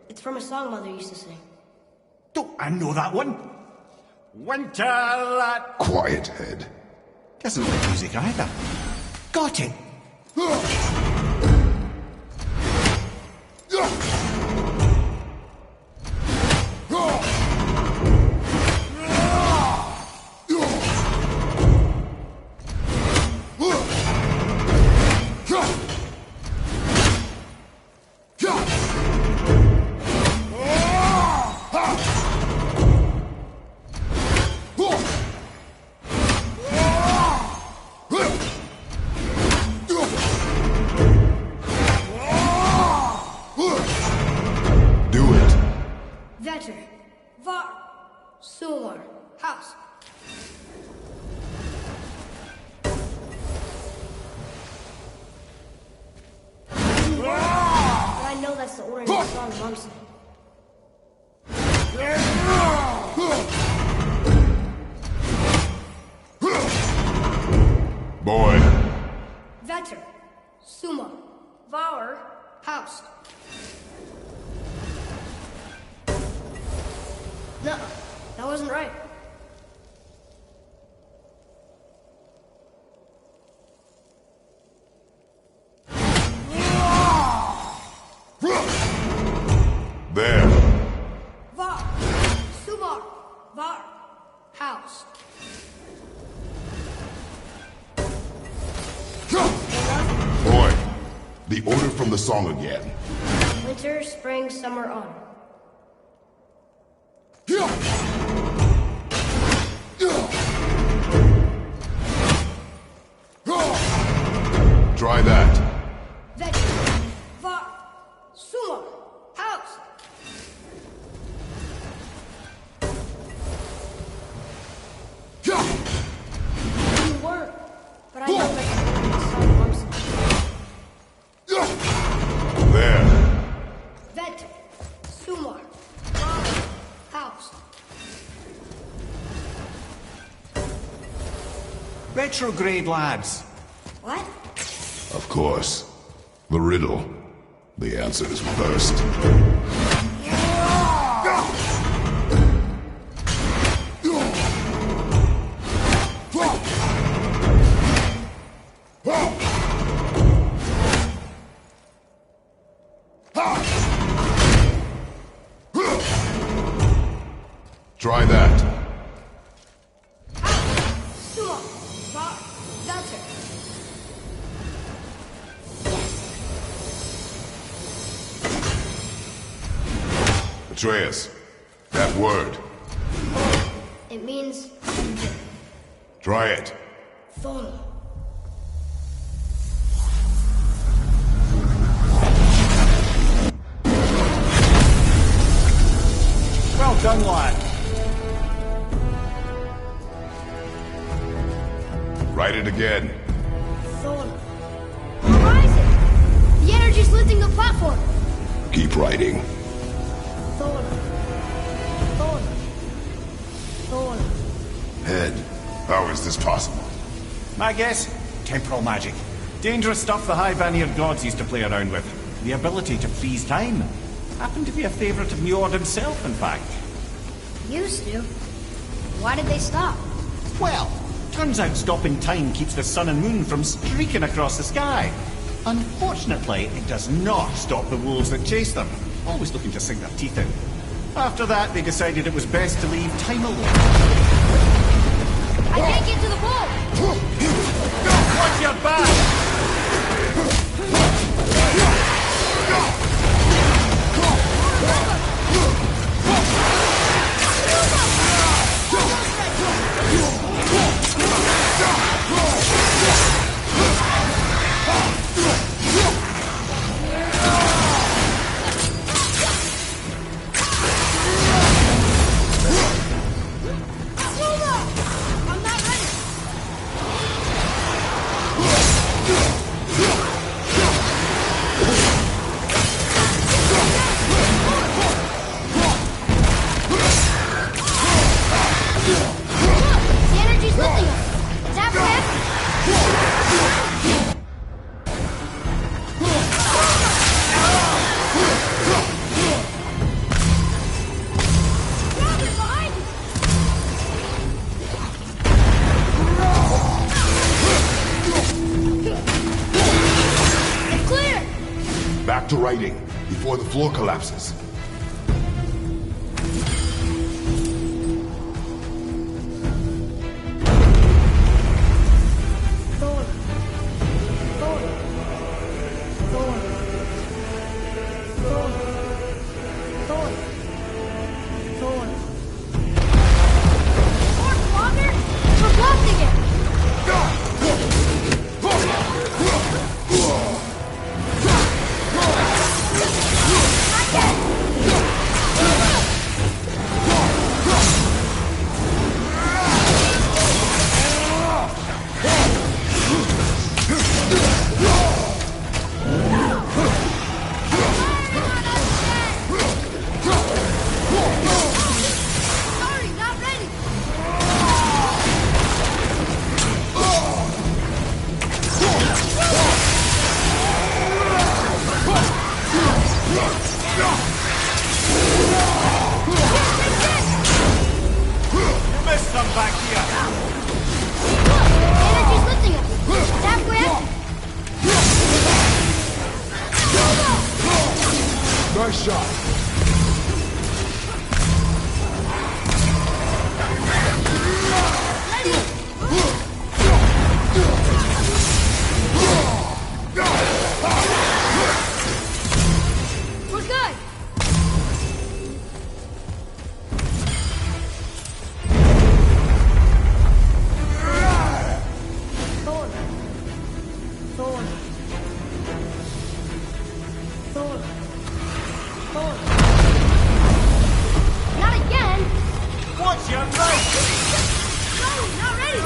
It's from a song Mother used to sing. Don't I know that one? Winter lad. Quiet, head. Doesn't like music either. Got it. Var. Sumar. House. But I know that's the order in the song Mom said. Boy. Vetter. Suma. Vauer. House. No, that wasn't right. There. Var. Sumar. Var. House. Boy. The order from the song again. Winter, spring, summer, autumn. Try that. Vetter. Var. Sumar. House. You were, but I know that's the order in the song Mom said. There. Vetter. Sumar. Var. House. Retrograde, lads. What? Of course. The riddle. The answer is first. Try that. Sumar. Var. Vetter. Atreus, that word. It means Try it. Thorn. Well done, lad. Write it again. Thorn. Horizon! The energy's lifting the platform! Keep writing. Thorn. Thorn. Thorn. Head, how is this possible? My guess? Temporal magic. Dangerous stuff the High Vanir gods used to play around with. The ability to freeze time. Happened to be a favourite of Njord himself, in fact. Used to. Why did they stop? Well, turns out stopping time keeps the sun and moon from streaking across the sky. Unfortunately, it does not stop the wolves that chase them, always looking to sink their teeth in. After that, they decided it was best to leave time alone. I can't get to the wall! Watch your back! I'm not ready! The energy's lifting us! Is that Rip? Robert, behind you! It's clear! Back to writing, before the floor collapses. Thorn. Thorn. Thorn. Thorn. Thorn. Thorn. Thorn, Father! We're blasting it! Not yet! some back here! Look! The energy's lifting us! It's halfway up! Nice shot. We're good! Thor. Thor. Thor. Thor. Not again! Watch your mouth! No, not ready!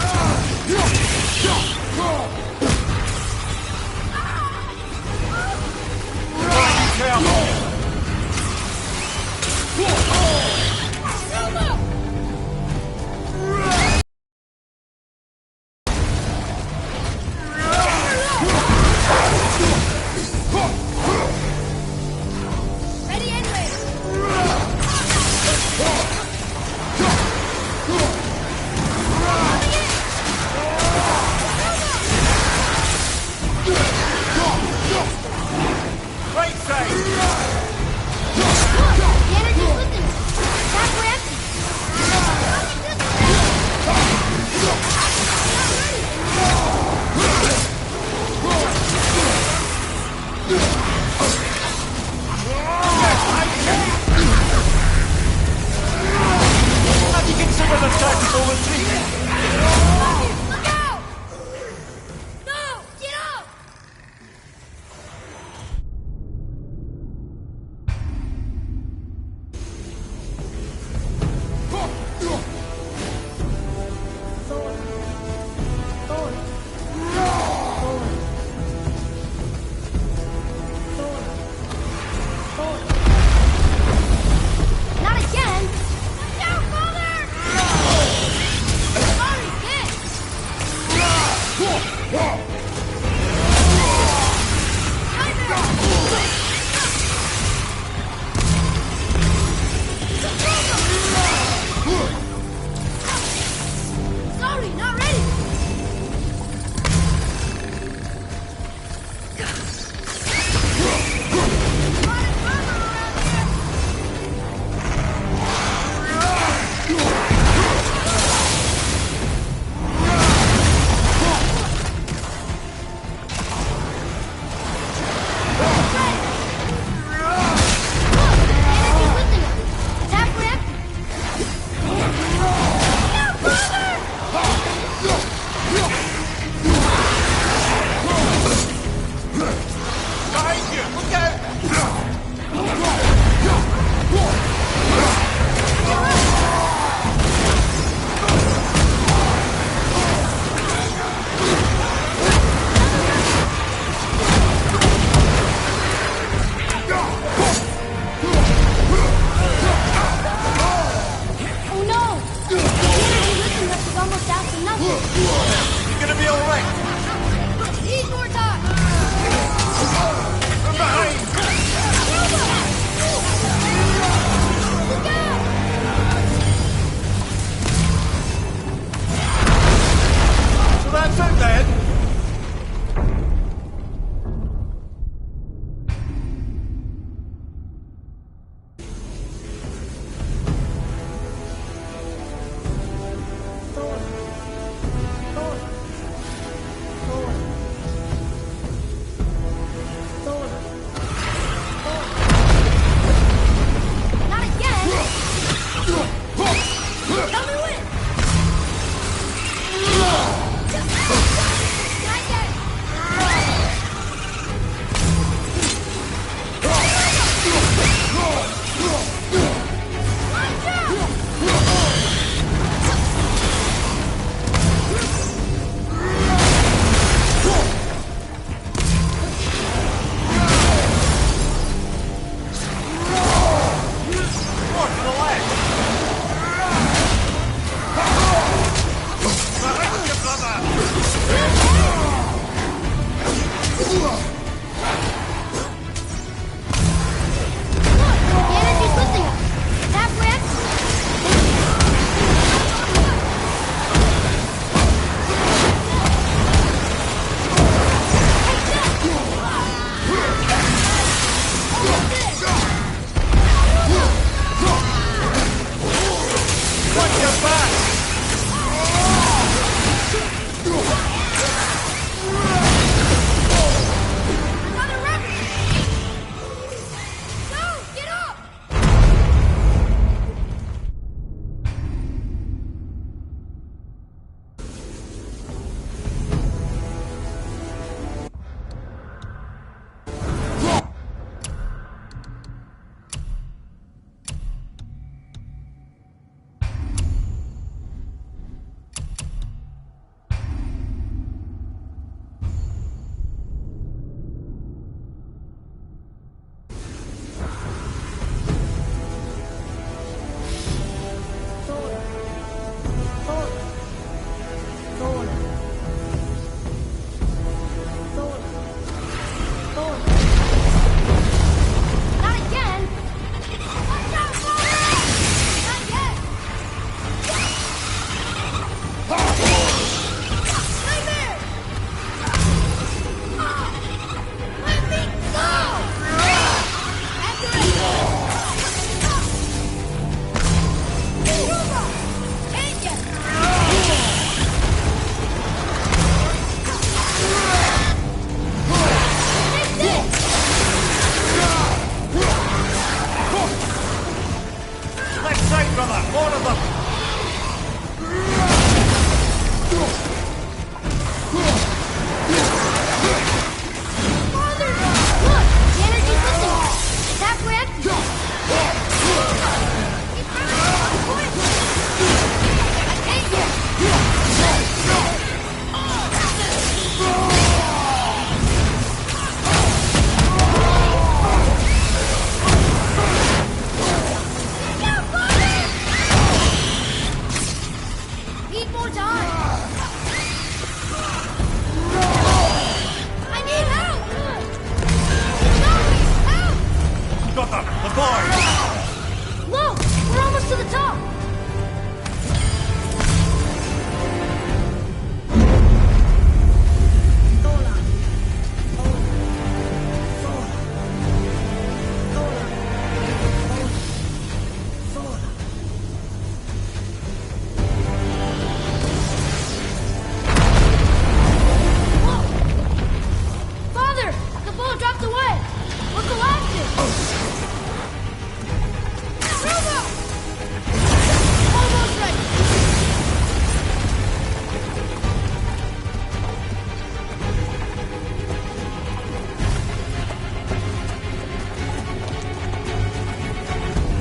Ready anyway!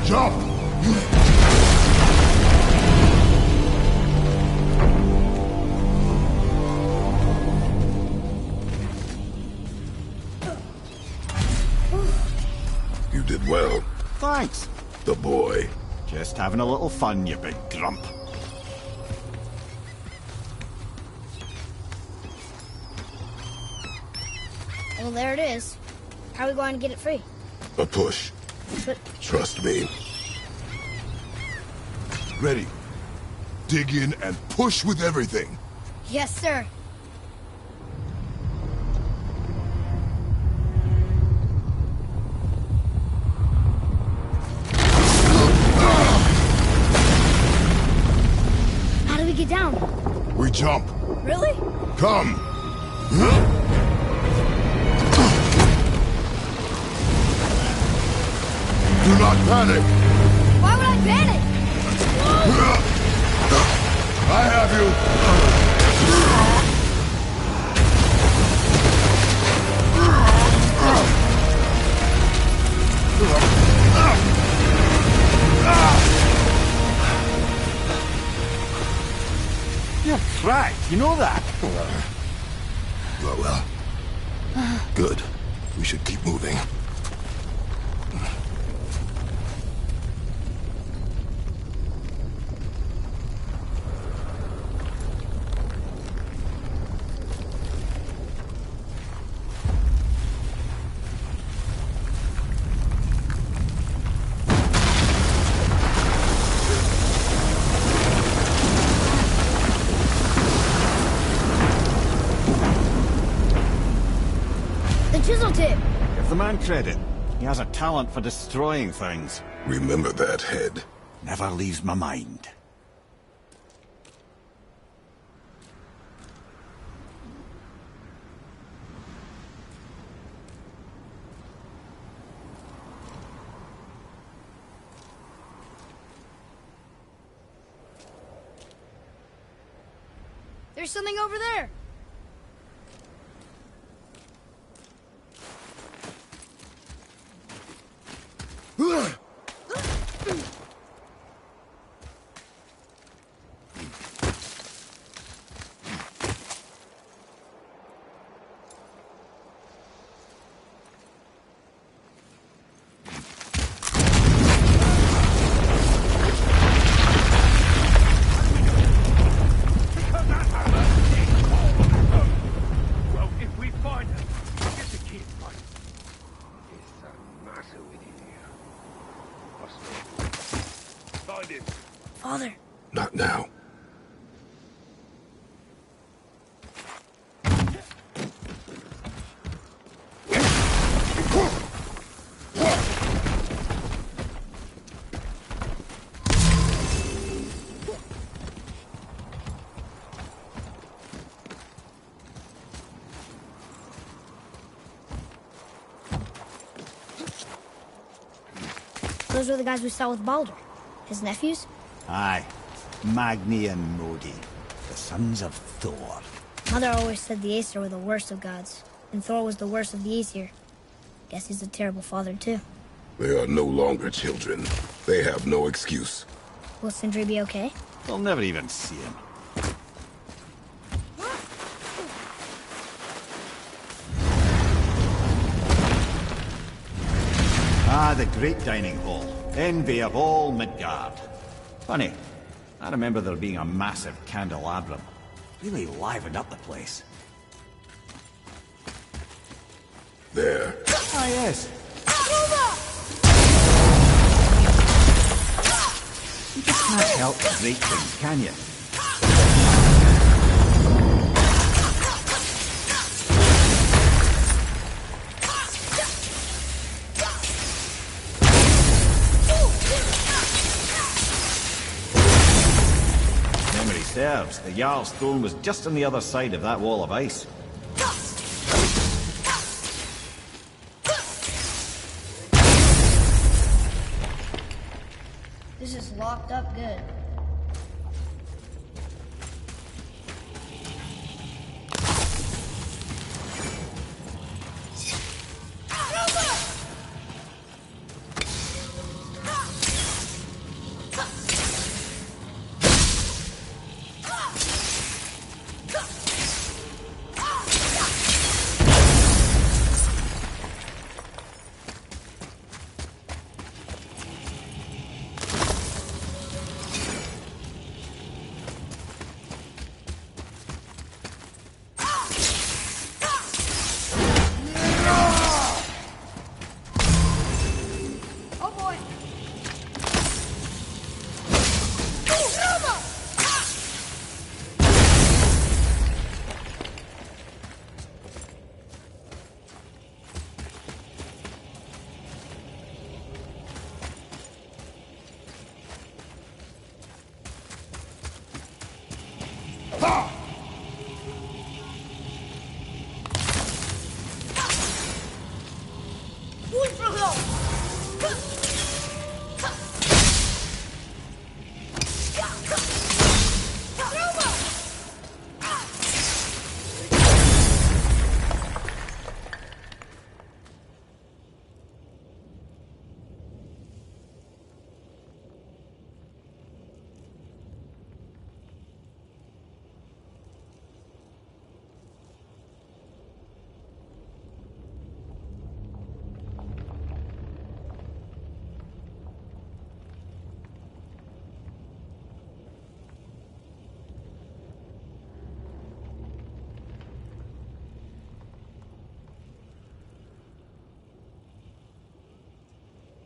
Jump! You did well. Thanks. The boy. Just having a little fun, you big grump. Well, there it is. How are we going to get it free? A push. But Trust me. Ready. Dig in and push with everything. yes, sir. How do we get down? We jump. Really? Come. Do not panic. Why would I panic? I have you. You're cracked, you know that? Well. Good. We should keep moving. The chisel tip. Give the man credit. He has a talent for destroying things. Remember that head. Never leaves my mind. There's something over there. Well, if we find her, get the kid, mate. It's the matter with you here. Find him. Father. Not now. Those were the guys we saw with Baldur. His nephews? Aye. Magni and Modi. The sons of Thor. Mother always said the Aesir were the worst of gods, and Thor was the worst of the Aesir. Guess he's a terrible father, too. They are no longer children. They have no excuse. Will Sindri be okay? They'll never even see him. Ah, the great dining hall. Envy of all Midgard. Funny, I remember there being a massive candelabrum. Really livened up the place. There. Ah, yes. You just can't help great things, can you? Memory serves, the Jarl's throne was just on the other side of that wall of ice. This is locked up good.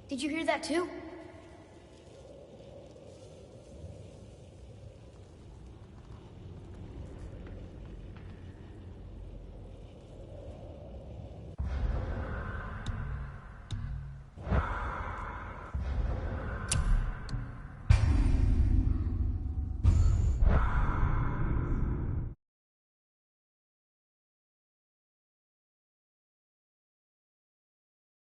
Did you hear that too?